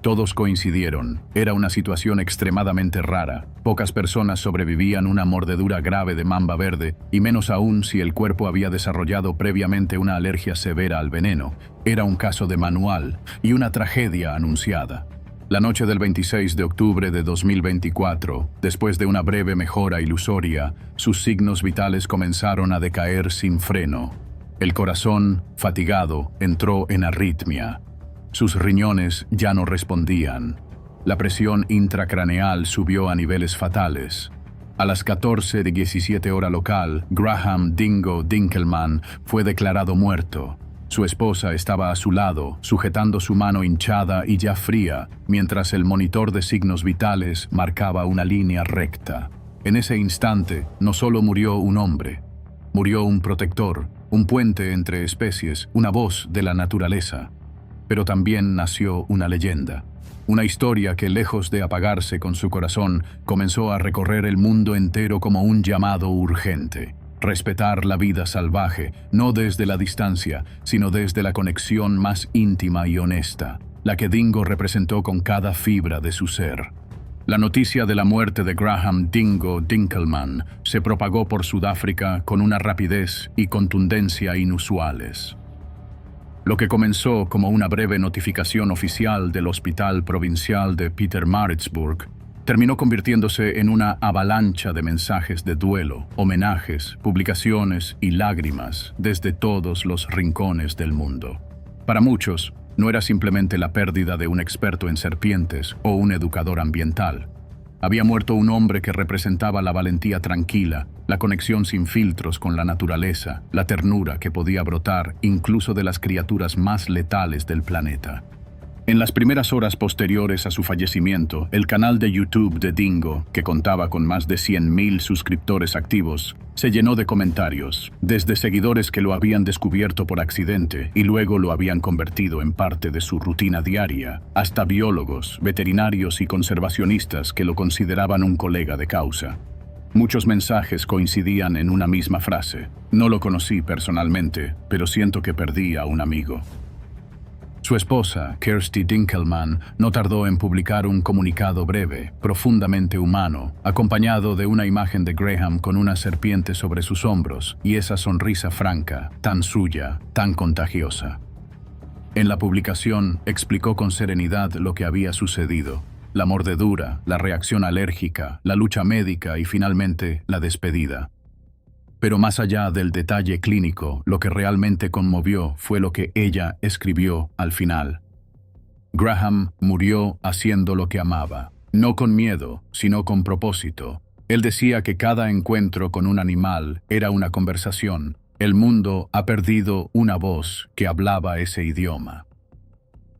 Todos coincidieron. Era una situación extremadamente rara. Pocas personas sobrevivían una mordedura grave de mamba verde, y menos aún si el cuerpo había desarrollado previamente una alergia severa al veneno. Era un caso de manual y una tragedia anunciada. La noche del 26 de octubre de 2024, después de una breve mejora ilusoria, sus signos vitales comenzaron a decaer sin freno. El corazón, fatigado, entró en arritmia. Sus riñones ya no respondían. La presión intracraneal subió a niveles fatales. A las 14:17 hora local, Graham Dingo Dinkelman fue declarado muerto. Su esposa estaba a su lado, sujetando su mano hinchada y ya fría, mientras el monitor de signos vitales marcaba una línea recta. En ese instante, no solo murió un hombre, murió un protector, un puente entre especies, una voz de la naturaleza. Pero también nació una leyenda, una historia que, lejos de apagarse con su corazón, comenzó a recorrer el mundo entero como un llamado urgente. Respetar la vida salvaje, no desde la distancia, sino desde la conexión más íntima y honesta, la que Dingo representó con cada fibra de su ser. La noticia de la muerte de Graham Dingo Dinkelman se propagó por Sudáfrica con una rapidez y contundencia inusuales. Lo que comenzó como una breve notificación oficial del Hospital Provincial de Pietermaritzburg terminó convirtiéndose en una avalancha de mensajes de duelo, homenajes, publicaciones y lágrimas desde todos los rincones del mundo. Para muchos, no era simplemente la pérdida de un experto en serpientes o un educador ambiental. Había muerto un hombre que representaba la valentía tranquila, la conexión sin filtros con la naturaleza, la ternura que podía brotar incluso de las criaturas más letales del planeta. En las primeras horas posteriores a su fallecimiento, el canal de YouTube de Dingo, que contaba con más de 100.000 suscriptores activos, se llenó de comentarios, desde seguidores que lo habían descubierto por accidente y luego lo habían convertido en parte de su rutina diaria, hasta biólogos, veterinarios y conservacionistas que lo consideraban un colega de causa. Muchos mensajes coincidían en una misma frase: no lo conocí personalmente, pero siento que perdí a un amigo. Su esposa, Kirsty Dinkelman, no tardó en publicar un comunicado breve, profundamente humano, acompañado de una imagen de Graham con una serpiente sobre sus hombros y esa sonrisa franca, tan suya, tan contagiosa. En la publicación explicó con serenidad lo que había sucedido: la mordedura, la reacción alérgica, la lucha médica y finalmente la despedida. Pero más allá del detalle clínico, lo que realmente conmovió fue lo que ella escribió al final. Graham murió haciendo lo que amaba, no con miedo, sino con propósito. Él decía que cada encuentro con un animal era una conversación. El mundo ha perdido una voz que hablaba ese idioma.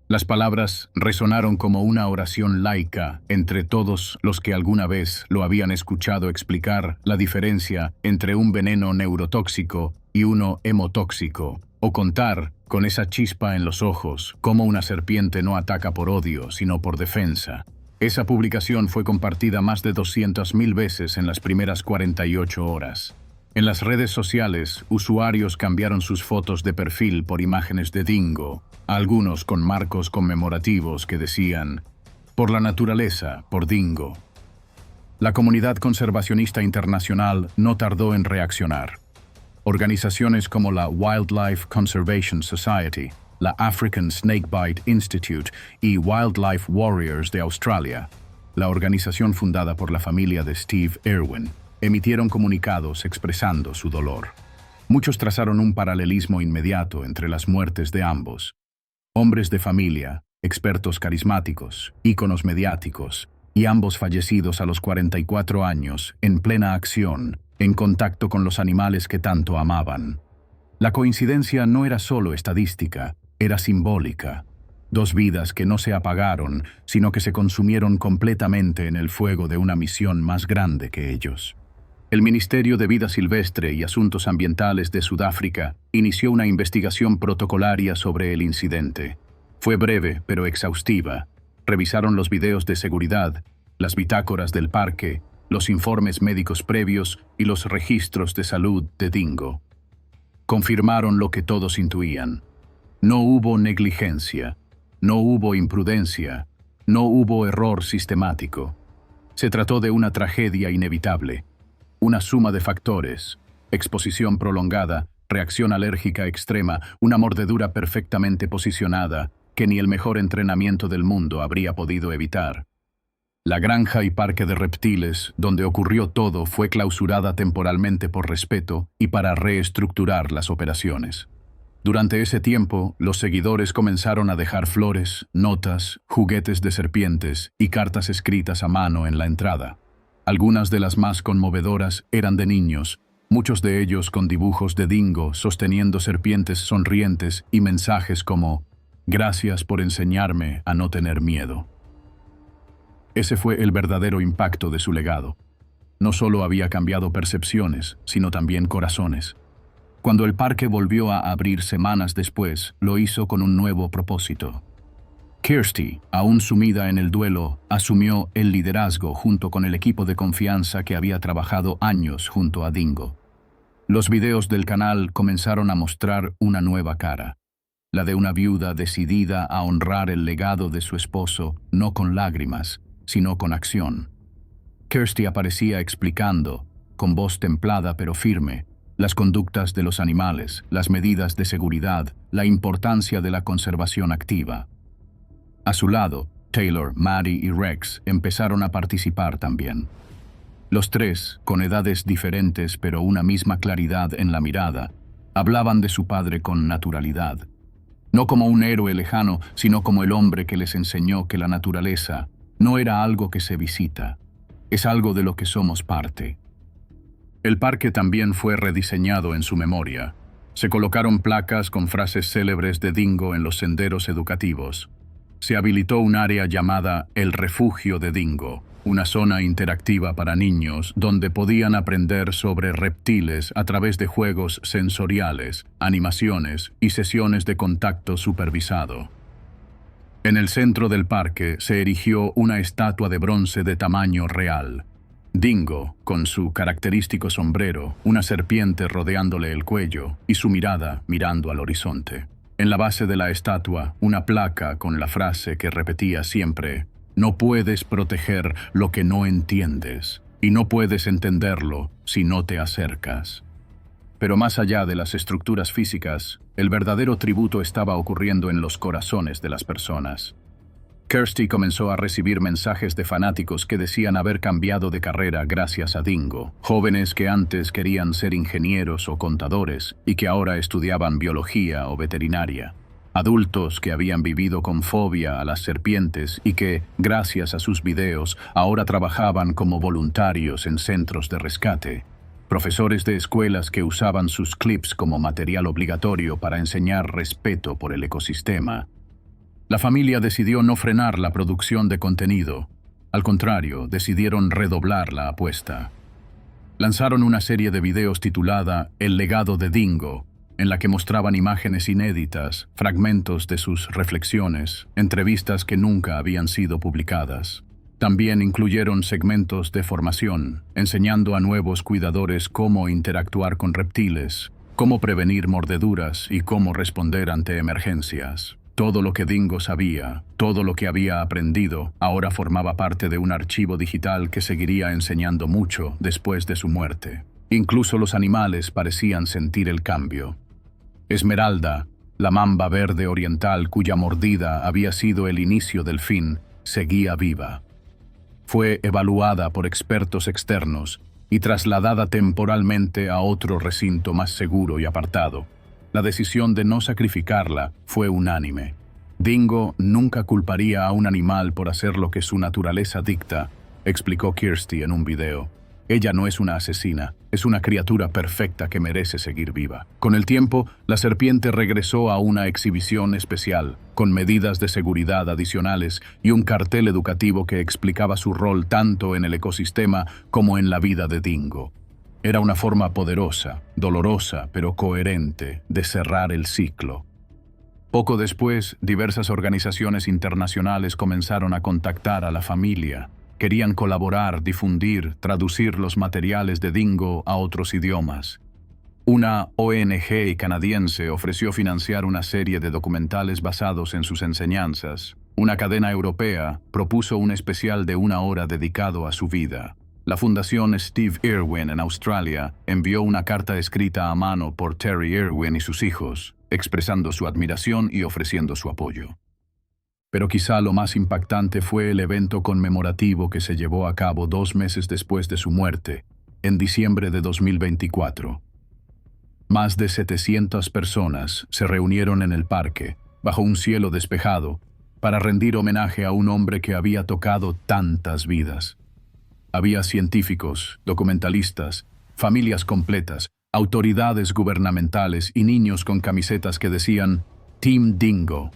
Las palabras resonaron como una oración laica entre todos los que alguna vez lo habían escuchado explicar la diferencia entre un veneno neurotóxico y uno hemotóxico, o contar, con esa chispa en los ojos, cómo una serpiente no ataca por odio, sino por defensa. Esa publicación fue compartida más de 200.000 veces en las primeras 48 horas. En las redes sociales, usuarios cambiaron sus fotos de perfil por imágenes de Dingo, algunos con marcos conmemorativos que decían: por la naturaleza, por Dingo. La comunidad conservacionista internacional no tardó en reaccionar. Organizaciones como la Wildlife Conservation Society, la African Snakebite Institute y Wildlife Warriors de Australia, la organización fundada por la familia de Steve Irwin, emitieron comunicados expresando su dolor. Muchos trazaron un paralelismo inmediato entre las muertes de ambos. Hombres de familia, expertos carismáticos, íconos mediáticos, y ambos fallecidos a los 44 años, en plena acción, en contacto con los animales que tanto amaban. La coincidencia no era solo estadística, era simbólica. Dos vidas que no se apagaron, sino que se consumieron completamente en el fuego de una misión más grande que ellos. El Ministerio de Vida Silvestre y Asuntos Ambientales de Sudáfrica inició una investigación protocolaria sobre el incidente. Fue breve, pero exhaustiva. Revisaron los videos de seguridad, las bitácoras del parque, los informes médicos previos y los registros de salud de Dingo. Confirmaron lo que todos intuían. No hubo negligencia, no hubo imprudencia, no hubo error sistemático. Se trató de una tragedia inevitable. Una suma de factores: exposición prolongada, reacción alérgica extrema, una mordedura perfectamente posicionada que ni el mejor entrenamiento del mundo habría podido evitar. La granja y parque de reptiles, donde ocurrió todo, fue clausurada temporalmente por respeto y para reestructurar las operaciones. Durante ese tiempo, los seguidores comenzaron a dejar flores, notas, juguetes de serpientes y cartas escritas a mano en la entrada. Algunas de las más conmovedoras eran de niños, muchos de ellos con dibujos de Dingo sosteniendo serpientes sonrientes y mensajes como: «Gracias por enseñarme a no tener miedo». Ese fue el verdadero impacto de su legado. No solo había cambiado percepciones, sino también corazones. Cuando el parque volvió a abrir semanas después, lo hizo con un nuevo propósito. Kirsty, aún sumida en el duelo, asumió el liderazgo junto con el equipo de confianza que había trabajado años junto a Dingo. Los videos del canal comenzaron a mostrar una nueva cara, la de una viuda decidida a honrar el legado de su esposo, no con lágrimas, sino con acción. Kirsty aparecía explicando, con voz templada pero firme, las conductas de los animales, las medidas de seguridad, la importancia de la conservación activa. A su lado, Taylor, Maddie y Rex empezaron a participar también. Los tres, con edades diferentes pero una misma claridad en la mirada, hablaban de su padre con naturalidad. No como un héroe lejano, sino como el hombre que les enseñó que la naturaleza no era algo que se visita, es algo de lo que somos parte. El parque también fue rediseñado en su memoria. Se colocaron placas con frases célebres de Dingo en los senderos educativos. Se habilitó un área llamada El Refugio de Dingo, una zona interactiva para niños donde podían aprender sobre reptiles a través de juegos sensoriales, animaciones y sesiones de contacto supervisado. En el centro del parque se erigió una estatua de bronce de tamaño real. Dingo, con su característico sombrero, una serpiente rodeándole el cuello y su mirada mirando al horizonte. En la base de la estatua, una placa con la frase que repetía siempre: «No puedes proteger lo que no entiendes, y no puedes entenderlo si no te acercas». Pero más allá de las estructuras físicas, el verdadero tributo estaba ocurriendo en los corazones de las personas. Kirsty comenzó a recibir mensajes de fanáticos que decían haber cambiado de carrera gracias a Dingo, jóvenes que antes querían ser ingenieros o contadores y que ahora estudiaban biología o veterinaria, adultos que habían vivido con fobia a las serpientes y que, gracias a sus videos, ahora trabajaban como voluntarios en centros de rescate, profesores de escuelas que usaban sus clips como material obligatorio para enseñar respeto por el ecosistema. La familia decidió no frenar la producción de contenido. Al contrario, decidieron redoblar la apuesta. Lanzaron una serie de videos titulada El legado de Dingo, en la que mostraban imágenes inéditas, fragmentos de sus reflexiones, entrevistas que nunca habían sido publicadas. También incluyeron segmentos de formación, enseñando a nuevos cuidadores cómo interactuar con reptiles, cómo prevenir mordeduras y cómo responder ante emergencias. Todo lo que Dingo sabía, todo lo que había aprendido, ahora formaba parte de un archivo digital que seguiría enseñando mucho después de su muerte. Incluso los animales parecían sentir el cambio. Esmeralda, la mamba verde oriental cuya mordida había sido el inicio del fin, seguía viva. Fue evaluada por expertos externos y trasladada temporalmente a otro recinto más seguro y apartado. La decisión de no sacrificarla fue unánime. Dingo nunca culparía a un animal por hacer lo que su naturaleza dicta, explicó Kirsty en un video. Ella no es una asesina, es una criatura perfecta que merece seguir viva. Con el tiempo, la serpiente regresó a una exhibición especial, con medidas de seguridad adicionales y un cartel educativo que explicaba su rol tanto en el ecosistema como en la vida de Dingo. Era una forma poderosa, dolorosa, pero coherente, de cerrar el ciclo. Poco después, diversas organizaciones internacionales comenzaron a contactar a la familia. Querían colaborar, difundir, traducir los materiales de Dingo a otros idiomas. Una ONG canadiense ofreció financiar una serie de documentales basados en sus enseñanzas. Una cadena europea propuso un especial de 1 hora dedicado a su vida. La Fundación Steve Irwin en Australia envió una carta escrita a mano por Terry Irwin y sus hijos, expresando su admiración y ofreciendo su apoyo. Pero quizá lo más impactante fue el evento conmemorativo que se llevó a cabo 2 meses después de su muerte, en diciembre de 2024. Más de 700 personas se reunieron en el parque, bajo un cielo despejado, para rendir homenaje a un hombre que había tocado tantas vidas. Había científicos, documentalistas, familias completas, autoridades gubernamentales y niños con camisetas que decían Team Dingo.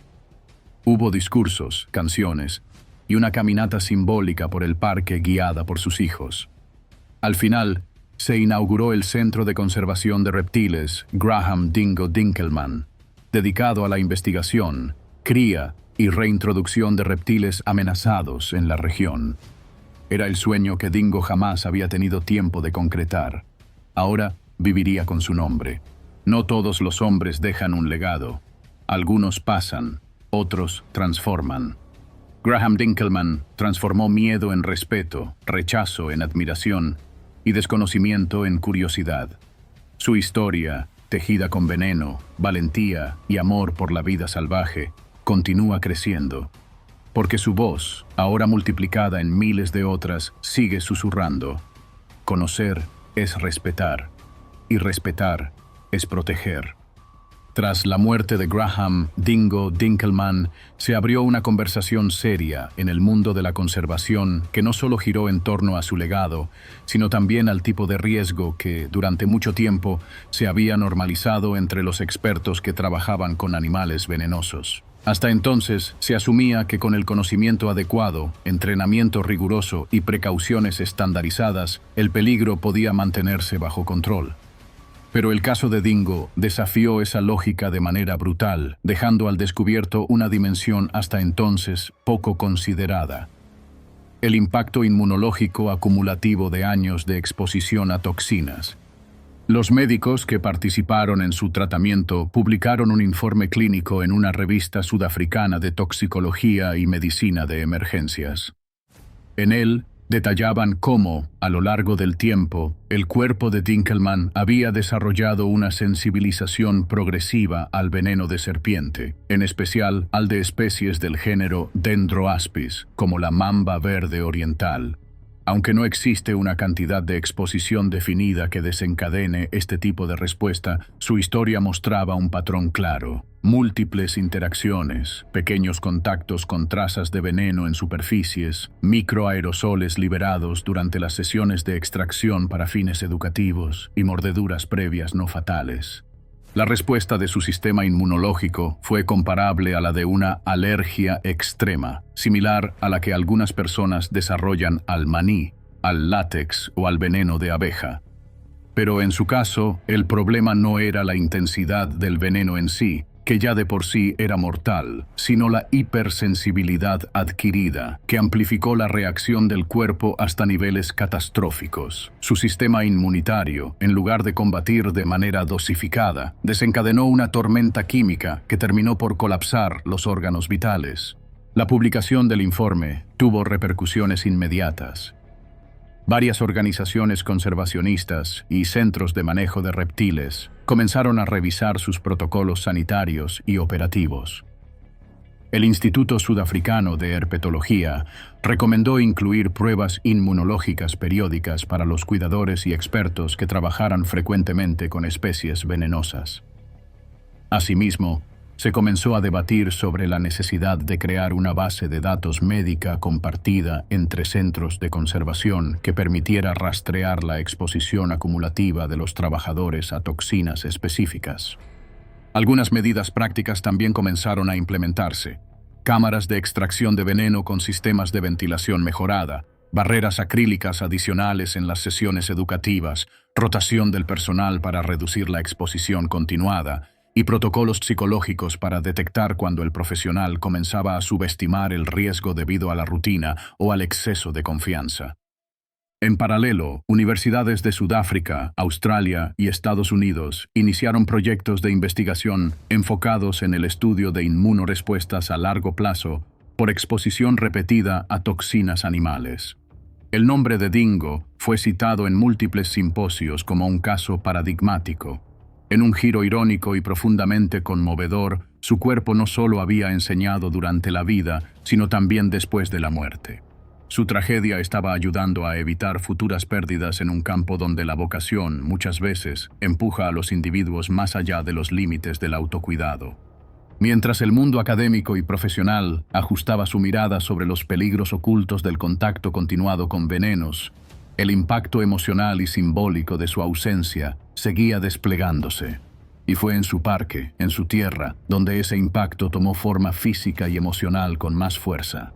Hubo discursos, canciones y una caminata simbólica por el parque guiada por sus hijos. Al final, se inauguró el Centro de Conservación de Reptiles Graham Dingo Dinkelman, dedicado a la investigación, cría y reintroducción de reptiles amenazados en la región. Era el sueño que Dingo jamás había tenido tiempo de concretar. Ahora, viviría con su nombre. No todos los hombres dejan un legado. Algunos pasan, otros transforman. Graham Dinkelman transformó miedo en respeto, rechazo en admiración y desconocimiento en curiosidad. Su historia, tejida con veneno, valentía y amor por la vida salvaje, continúa creciendo, porque su voz, ahora multiplicada en miles de otras, sigue susurrando. Conocer es respetar, y respetar es proteger. Tras la muerte de Graham Dingo Dinkelman, se abrió una conversación seria en el mundo de la conservación que no solo giró en torno a su legado, sino también al tipo de riesgo que, durante mucho tiempo, se había normalizado entre los expertos que trabajaban con animales venenosos. Hasta entonces, se asumía que con el conocimiento adecuado, entrenamiento riguroso y precauciones estandarizadas, el peligro podía mantenerse bajo control. Pero el caso de Dingo desafió esa lógica de manera brutal, dejando al descubierto una dimensión hasta entonces poco considerada: el impacto inmunológico acumulativo de años de exposición a toxinas. Los médicos que participaron en su tratamiento publicaron un informe clínico en una revista sudafricana de toxicología y medicina de emergencias. En él, detallaban cómo, a lo largo del tiempo, el cuerpo de Dinkelman había desarrollado una sensibilización progresiva al veneno de serpiente, en especial al de especies del género Dendroaspis, como la mamba verde oriental. Aunque no existe una cantidad de exposición definida que desencadene este tipo de respuesta, su historia mostraba un patrón claro: múltiples interacciones, pequeños contactos con trazas de veneno en superficies, microaerosoles liberados durante las sesiones de extracción para fines educativos y mordeduras previas no fatales. La respuesta de su sistema inmunológico fue comparable a la de una alergia extrema, similar a la que algunas personas desarrollan al maní, al látex o al veneno de abeja. Pero en su caso, el problema no era la intensidad del veneno en sí, que ya de por sí era mortal, sino la hipersensibilidad adquirida, que amplificó la reacción del cuerpo hasta niveles catastróficos. Su sistema inmunitario, en lugar de combatir de manera dosificada, desencadenó una tormenta química que terminó por colapsar los órganos vitales. La publicación del informe tuvo repercusiones inmediatas. Varias organizaciones conservacionistas y centros de manejo de reptiles comenzaron a revisar sus protocolos sanitarios y operativos. El Instituto Sudafricano de Herpetología recomendó incluir pruebas inmunológicas periódicas para los cuidadores y expertos que trabajaran frecuentemente con especies venenosas. Asimismo, se comenzó a debatir sobre la necesidad de crear una base de datos médica compartida entre centros de conservación que permitiera rastrear la exposición acumulativa de los trabajadores a toxinas específicas. Algunas medidas prácticas también comenzaron a implementarse: cámaras de extracción de veneno con sistemas de ventilación mejorada, barreras acrílicas adicionales en las sesiones educativas, rotación del personal para reducir la exposición continuada, y protocolos psicológicos para detectar cuando el profesional comenzaba a subestimar el riesgo debido a la rutina o al exceso de confianza. En paralelo, universidades de Sudáfrica, Australia y Estados Unidos iniciaron proyectos de investigación enfocados en el estudio de inmunorespuestas a largo plazo por exposición repetida a toxinas animales. El nombre de Dingo fue citado en múltiples simposios como un caso paradigmático. En un giro irónico y profundamente conmovedor, su cuerpo no solo había enseñado durante la vida, sino también después de la muerte. Su tragedia estaba ayudando a evitar futuras pérdidas en un campo donde la vocación, muchas veces, empuja a los individuos más allá de los límites del autocuidado. Mientras el mundo académico y profesional ajustaba su mirada sobre los peligros ocultos del contacto continuado con venenos, el impacto emocional y simbólico de su ausencia seguía desplegándose. Y fue en su parque, en su tierra, donde ese impacto tomó forma física y emocional con más fuerza.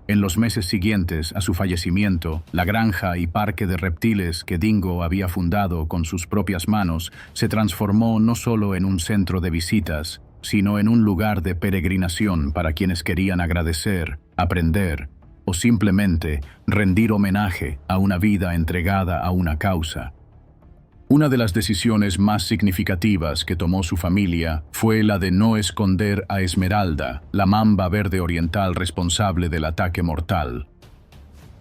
En los meses siguientes a su fallecimiento, la granja y parque de reptiles que Dingo había fundado con sus propias manos se transformó no solo en un centro de visitas, sino en un lugar de peregrinación para quienes querían agradecer, aprender o simplemente rendir homenaje a una vida entregada a una causa. Una de las decisiones más significativas que tomó su familia fue la de no esconder a Esmeralda, la mamba verde oriental responsable del ataque mortal.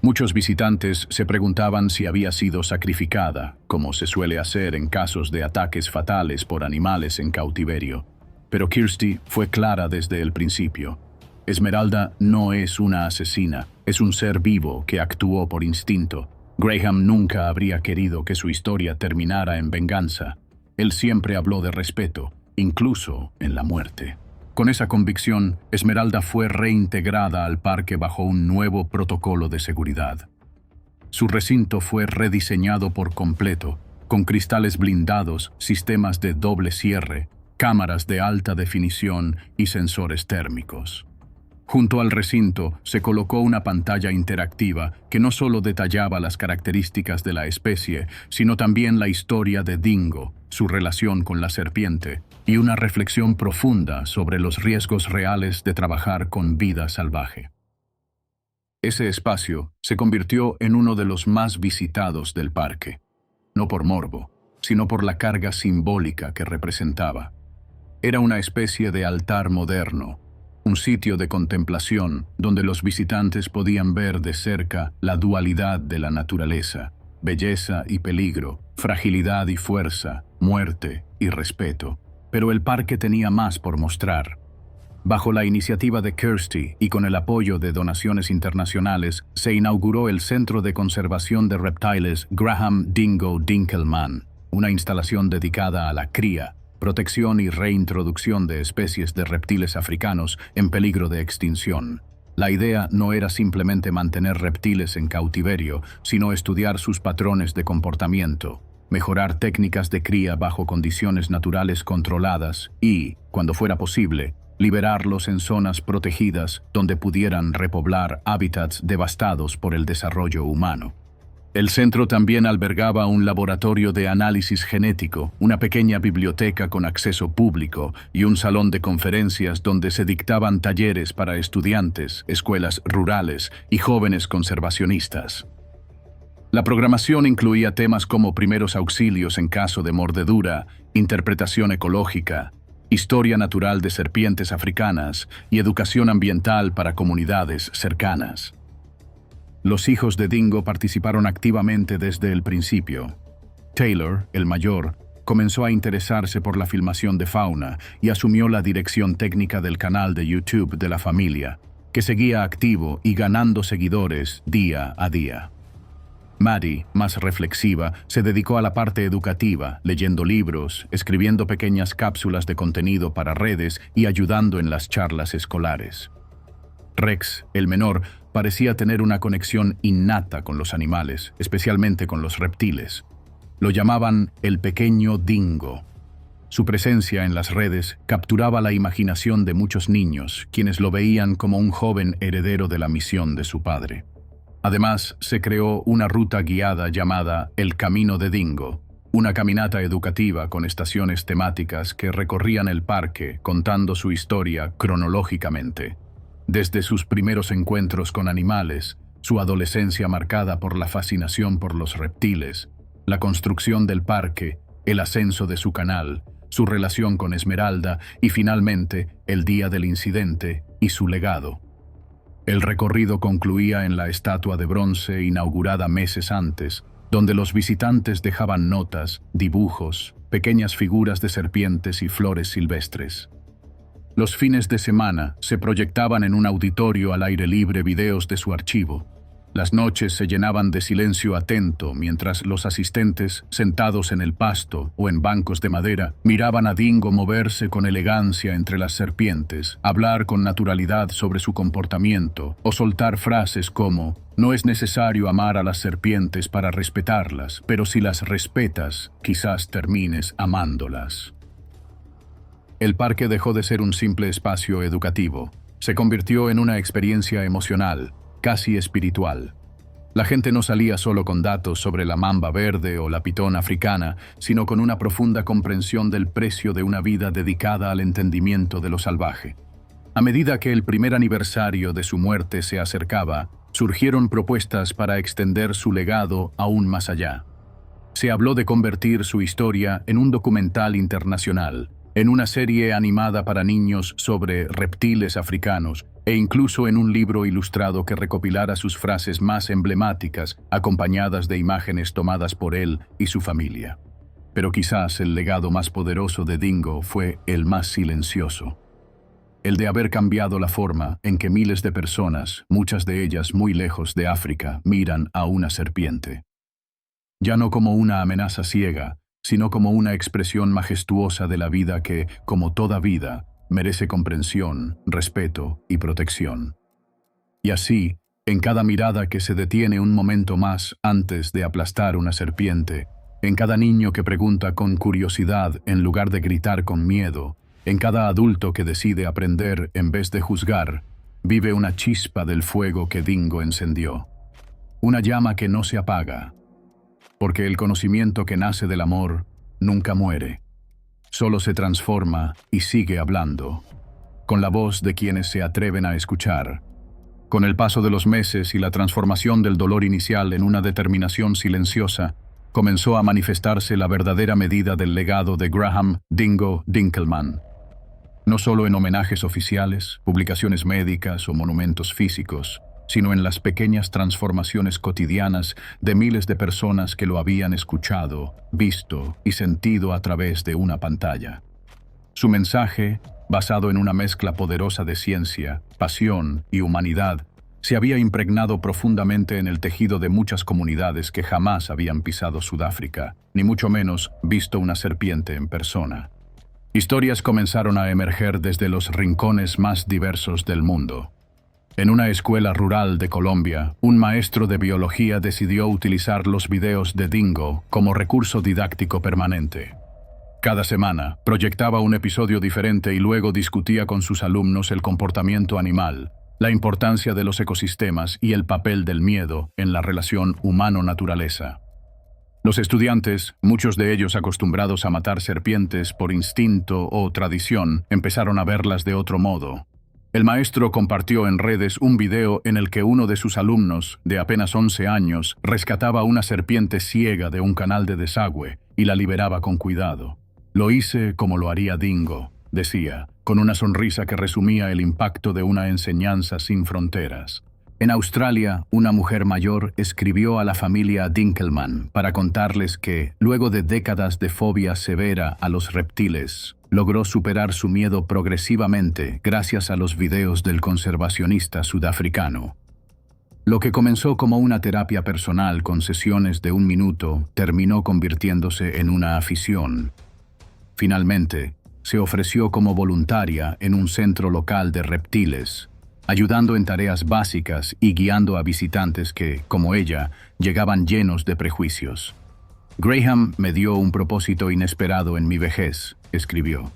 Muchos visitantes se preguntaban si había sido sacrificada, como se suele hacer en casos de ataques fatales por animales en cautiverio. Pero Kirsty fue clara desde el principio. Esmeralda no es una asesina, es un ser vivo que actuó por instinto. Graham nunca habría querido que su historia terminara en venganza. Él siempre habló de respeto, incluso en la muerte. Con esa convicción, Esmeralda fue reintegrada al parque bajo un nuevo protocolo de seguridad. Su recinto fue rediseñado por completo, con cristales blindados, sistemas de doble cierre, cámaras de alta definición y sensores térmicos. Junto al recinto se colocó una pantalla interactiva que no solo detallaba las características de la especie, sino también la historia de Dingo, su relación con la serpiente, y una reflexión profunda sobre los riesgos reales de trabajar con vida salvaje. Ese espacio se convirtió en uno de los más visitados del parque, no por morbo, sino por la carga simbólica que representaba. Era una especie de altar moderno, un sitio de contemplación donde los visitantes podían ver de cerca la dualidad de la naturaleza, belleza y peligro, fragilidad y fuerza, muerte y respeto. Pero el parque tenía más por mostrar. Bajo la iniciativa de Kirsty y con el apoyo de donaciones internacionales, se inauguró el Centro de Conservación de Reptiles Graham Dingo Dinkelman, una instalación dedicada a la cría, protección y reintroducción de especies de reptiles africanos en peligro de extinción. La idea no era simplemente mantener reptiles en cautiverio, sino estudiar sus patrones de comportamiento, mejorar técnicas de cría bajo condiciones naturales controladas y, cuando fuera posible, liberarlos en zonas protegidas donde pudieran repoblar hábitats devastados por el desarrollo humano. El centro también albergaba un laboratorio de análisis genético, una pequeña biblioteca con acceso público y un salón de conferencias donde se dictaban talleres para estudiantes, escuelas rurales y jóvenes conservacionistas. La programación incluía temas como primeros auxilios en caso de mordedura, interpretación ecológica, historia natural de serpientes africanas y educación ambiental para comunidades cercanas. Los hijos de Dingo participaron activamente desde el principio. Taylor, el mayor, comenzó a interesarse por la filmación de fauna y asumió la dirección técnica del canal de YouTube de la familia, que seguía activo y ganando seguidores día a día. Maddie, más reflexiva, se dedicó a la parte educativa, leyendo libros, escribiendo pequeñas cápsulas de contenido para redes y ayudando en las charlas escolares. Rex, el menor, parecía tener una conexión innata con los animales, especialmente con los reptiles. Lo llamaban el pequeño Dingo. Su presencia en las redes capturaba la imaginación de muchos niños, quienes lo veían como un joven heredero de la misión de su padre. Además, se creó una ruta guiada llamada El Camino de Dingo, una caminata educativa con estaciones temáticas que recorrían el parque contando su historia cronológicamente. Desde sus primeros encuentros con animales, su adolescencia marcada por la fascinación por los reptiles, la construcción del parque, el ascenso de su canal, su relación con Esmeralda y finalmente el día del incidente y su legado. El recorrido concluía en la estatua de bronce inaugurada meses antes, donde los visitantes dejaban notas, dibujos, pequeñas figuras de serpientes y flores silvestres. Los fines de semana se proyectaban en un auditorio al aire libre videos de su archivo. Las noches se llenaban de silencio atento mientras los asistentes, sentados en el pasto o en bancos de madera, miraban a Dingo moverse con elegancia entre las serpientes, hablar con naturalidad sobre su comportamiento o soltar frases como «No es necesario amar a las serpientes para respetarlas, pero si las respetas, quizás termines amándolas». El parque dejó de ser un simple espacio educativo. Se convirtió en una experiencia emocional, casi espiritual. La gente no salía solo con datos sobre la mamba verde o la pitón africana, sino con una profunda comprensión del precio de una vida dedicada al entendimiento de lo salvaje. A medida que el primer aniversario de su muerte se acercaba, surgieron propuestas para extender su legado aún más allá. Se habló de convertir su historia en un documental internacional, en una serie animada para niños sobre reptiles africanos e incluso en un libro ilustrado que recopilara sus frases más emblemáticas, acompañadas de imágenes tomadas por él y su familia. Pero quizás el legado más poderoso de Dingo fue el más silencioso. El de haber cambiado la forma en que miles de personas, muchas de ellas muy lejos de África, miran a una serpiente. Ya no como una amenaza ciega, sino como una expresión majestuosa de la vida que, como toda vida, merece comprensión, respeto y protección. Y así, en cada mirada que se detiene un momento más antes de aplastar una serpiente, en cada niño que pregunta con curiosidad en lugar de gritar con miedo, en cada adulto que decide aprender en vez de juzgar, vive una chispa del fuego que Dingo encendió. Una llama que no se apaga, porque el conocimiento que nace del amor nunca muere, solo se transforma y sigue hablando, con la voz de quienes se atreven a escuchar. Con el paso de los meses y la transformación del dolor inicial en una determinación silenciosa, comenzó a manifestarse la verdadera medida del legado de Graham Dingo Dinkelman. No solo en homenajes oficiales, publicaciones médicas o monumentos físicos, sino en las pequeñas transformaciones cotidianas de miles de personas que lo habían escuchado, visto y sentido a través de una pantalla. Su mensaje, basado en una mezcla poderosa de ciencia, pasión y humanidad, se había impregnado profundamente en el tejido de muchas comunidades que jamás habían pisado Sudáfrica, ni mucho menos visto una serpiente en persona. Historias comenzaron a emerger desde los rincones más diversos del mundo. En una escuela rural de Colombia, un maestro de biología decidió utilizar los videos de Dingo como recurso didáctico permanente. Cada semana, proyectaba un episodio diferente y luego discutía con sus alumnos el comportamiento animal, la importancia de los ecosistemas y el papel del miedo en la relación humano-naturaleza. Los estudiantes, muchos de ellos acostumbrados a matar serpientes por instinto o tradición, empezaron a verlas de otro modo. El maestro compartió en redes un video en el que uno de sus alumnos, de apenas 11 años, rescataba una serpiente ciega de un canal de desagüe y la liberaba con cuidado. Lo hice como lo haría Dingo, decía, con una sonrisa que resumía el impacto de una enseñanza sin fronteras. En Australia, una mujer mayor escribió a la familia Dinkelman para contarles que, luego de décadas de fobia severa a los reptiles, logró superar su miedo progresivamente gracias a los videos del conservacionista sudafricano. Lo que comenzó como una terapia personal con sesiones de 1 minuto terminó convirtiéndose en una afición. Finalmente, se ofreció como voluntaria en un centro local de reptiles, ayudando en tareas básicas y guiando a visitantes que, como ella, llegaban llenos de prejuicios. Graham me dio un propósito inesperado en mi vejez, escribió.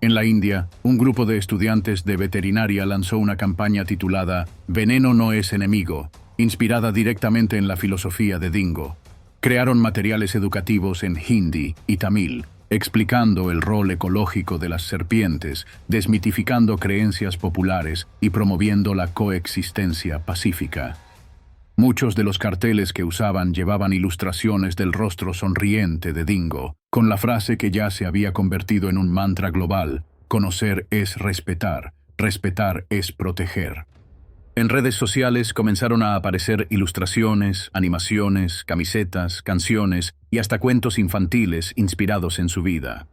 En la India, un grupo de estudiantes de veterinaria lanzó una campaña titulada Veneno no es enemigo, inspirada directamente en la filosofía de Dingo. Crearon materiales educativos en hindi y tamil, explicando el rol ecológico de las serpientes, desmitificando creencias populares y promoviendo la coexistencia pacífica. Muchos de los carteles que usaban llevaban ilustraciones del rostro sonriente de Dingo, con la frase que ya se había convertido en un mantra global: conocer es respetar, respetar es proteger. En redes sociales comenzaron a aparecer ilustraciones, animaciones, camisetas, canciones y hasta cuentos infantiles inspirados en su vida.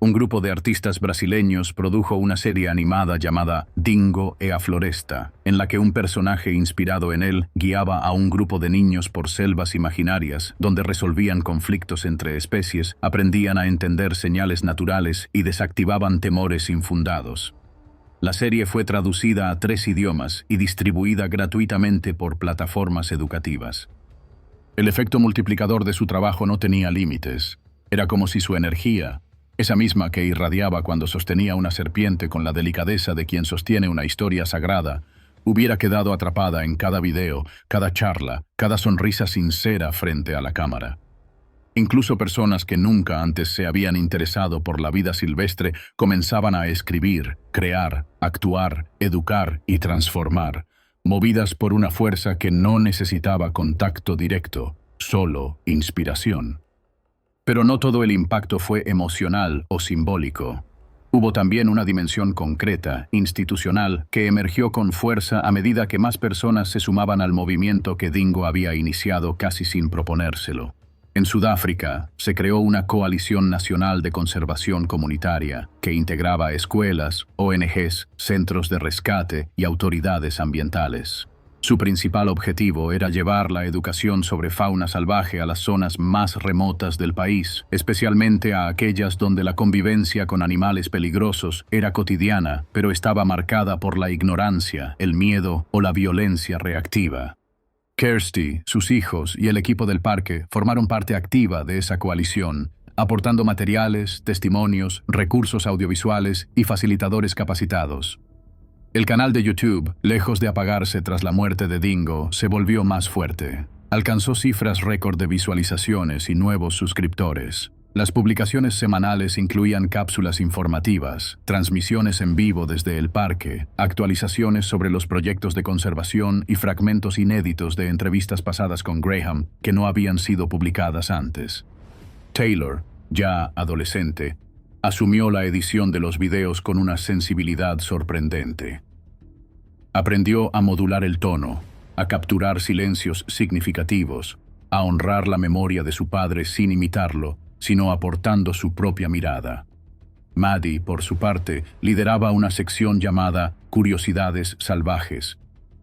Un grupo de artistas brasileños produjo una serie animada llamada Dingo e a Floresta, en la que un personaje inspirado en él guiaba a un grupo de niños por selvas imaginarias donde resolvían conflictos entre especies, aprendían a entender señales naturales y desactivaban temores infundados. La serie fue traducida a 3 idiomas y distribuida gratuitamente por plataformas educativas. El efecto multiplicador de su trabajo no tenía límites. Era como si su energía, esa misma que irradiaba cuando sostenía una serpiente con la delicadeza de quien sostiene una historia sagrada, hubiera quedado atrapada en cada video, cada charla, cada sonrisa sincera frente a la cámara. Incluso personas que nunca antes se habían interesado por la vida silvestre comenzaban a escribir, crear, actuar, educar y transformar, movidas por una fuerza que no necesitaba contacto directo, solo inspiración. Pero no todo el impacto fue emocional o simbólico. Hubo también una dimensión concreta, institucional, que emergió con fuerza a medida que más personas se sumaban al movimiento que Dingo había iniciado casi sin proponérselo. En Sudáfrica, se creó una coalición nacional de conservación comunitaria que integraba escuelas, ONGs, centros de rescate y autoridades ambientales. Su principal objetivo era llevar la educación sobre fauna salvaje a las zonas más remotas del país, especialmente a aquellas donde la convivencia con animales peligrosos era cotidiana, pero estaba marcada por la ignorancia, el miedo o la violencia reactiva. Kirsty, sus hijos y el equipo del parque formaron parte activa de esa coalición, aportando materiales, testimonios, recursos audiovisuales y facilitadores capacitados. El canal de YouTube, lejos de apagarse tras la muerte de Dingo, se volvió más fuerte. Alcanzó cifras récord de visualizaciones y nuevos suscriptores. Las publicaciones semanales incluían cápsulas informativas, transmisiones en vivo desde el parque, actualizaciones sobre los proyectos de conservación y fragmentos inéditos de entrevistas pasadas con Graham que no habían sido publicadas antes. Taylor, ya adolescente, asumió la edición de los videos con una sensibilidad sorprendente. Aprendió a modular el tono, a capturar silencios significativos, a honrar la memoria de su padre sin imitarlo, sino aportando su propia mirada. Maddie, por su parte, lideraba una sección llamada Curiosidades Salvajes,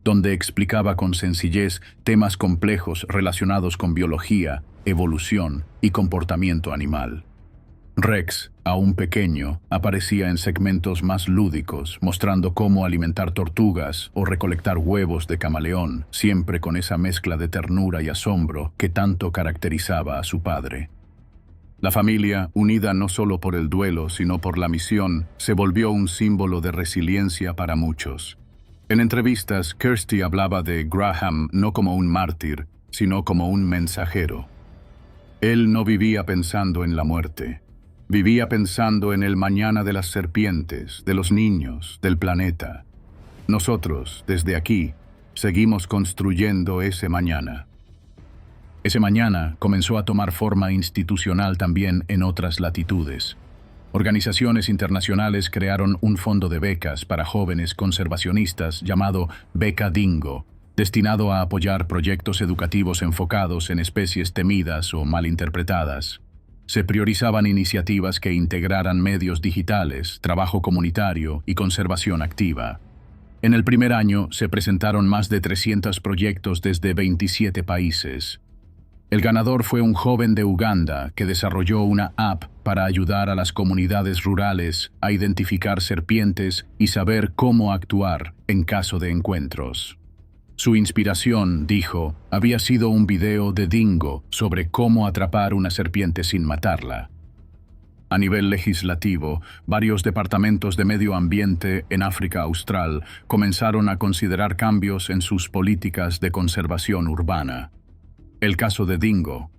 donde explicaba con sencillez temas complejos relacionados con biología, evolución y comportamiento animal. Rex, aún pequeño, aparecía en segmentos más lúdicos, mostrando cómo alimentar tortugas o recolectar huevos de camaleón, siempre con esa mezcla de ternura y asombro que tanto caracterizaba a su padre. La familia, unida no solo por el duelo, sino por la misión, se volvió un símbolo de resiliencia para muchos. En entrevistas, Kirsty hablaba de Graham no como un mártir, sino como un mensajero. Él no vivía pensando en la muerte. Vivía pensando en el mañana de las serpientes, de los niños, del planeta. Nosotros, desde aquí, seguimos construyendo ese mañana. Ese mañana comenzó a tomar forma institucional también en otras latitudes. Organizaciones internacionales crearon un fondo de becas para jóvenes conservacionistas llamado Beca Dingo, destinado a apoyar proyectos educativos enfocados en especies temidas o malinterpretadas. Se priorizaban iniciativas que integraran medios digitales, trabajo comunitario y conservación activa. En el primer año se presentaron más de 300 proyectos desde 27 países. El ganador fue un joven de Uganda que desarrolló una app para ayudar a las comunidades rurales a identificar serpientes y saber cómo actuar en caso de encuentros. Su inspiración, dijo, había sido un video de Dingo sobre cómo atrapar una serpiente sin matarla. A nivel legislativo, varios departamentos de medio ambiente en África Austral comenzaron a considerar cambios en sus políticas de conservación urbana. El caso de Dingo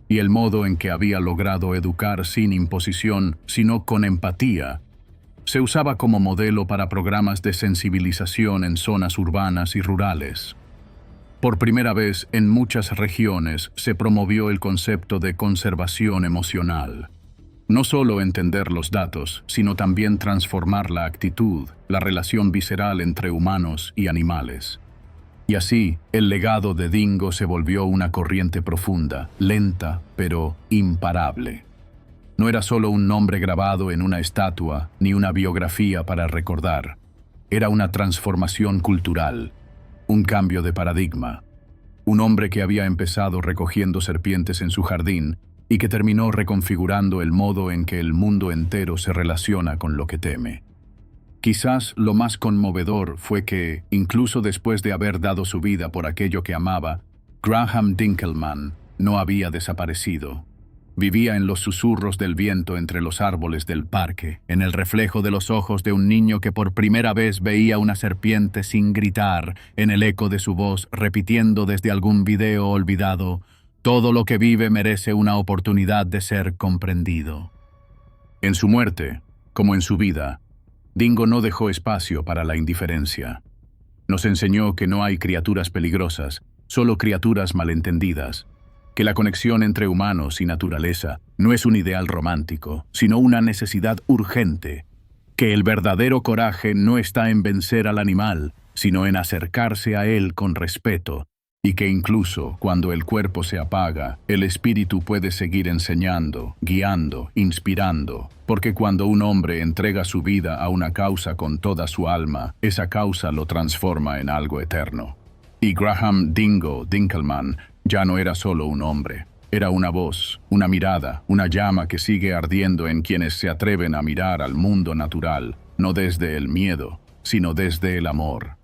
y el modo en que había logrado educar sin imposición, sino con empatía, se usaba como modelo para programas de sensibilización en zonas urbanas y rurales. Por primera vez en muchas regiones se promovió el concepto de conservación emocional. No solo entender los datos, sino también transformar la actitud, la relación visceral entre humanos y animales. Y así, el legado de Dingo se volvió una corriente profunda, lenta, pero imparable. No era solo un nombre grabado en una estatua, ni una biografía para recordar. Era una transformación cultural, un cambio de paradigma. Un hombre que había empezado recogiendo serpientes en su jardín y que terminó reconfigurando el modo en que el mundo entero se relaciona con lo que teme. Quizás lo más conmovedor fue que, incluso después de haber dado su vida por aquello que amaba, Graham Dinkelman no había desaparecido. Vivía en los susurros del viento entre los árboles del parque, en el reflejo de los ojos de un niño que por primera vez veía una serpiente sin gritar, en el eco de su voz repitiendo desde algún video olvidado: «Todo lo que vive merece una oportunidad de ser comprendido». En su muerte, como en su vida, Dingo no dejó espacio para la indiferencia. Nos enseñó que no hay criaturas peligrosas, solo criaturas malentendidas. que la conexión entre humanos y naturaleza no es un ideal romántico, sino una necesidad urgente, que el verdadero coraje no está en vencer al animal, sino en acercarse a él con respeto, y que incluso cuando el cuerpo se apaga, el espíritu puede seguir enseñando, guiando, inspirando, porque cuando un hombre entrega su vida a una causa con toda su alma, esa causa lo transforma en algo eterno. Y Graham Dingo Dinkelman ya no era solo un hombre, era una voz, una mirada, una llama que sigue ardiendo en quienes se atreven a mirar al mundo natural, no desde el miedo, sino desde el amor.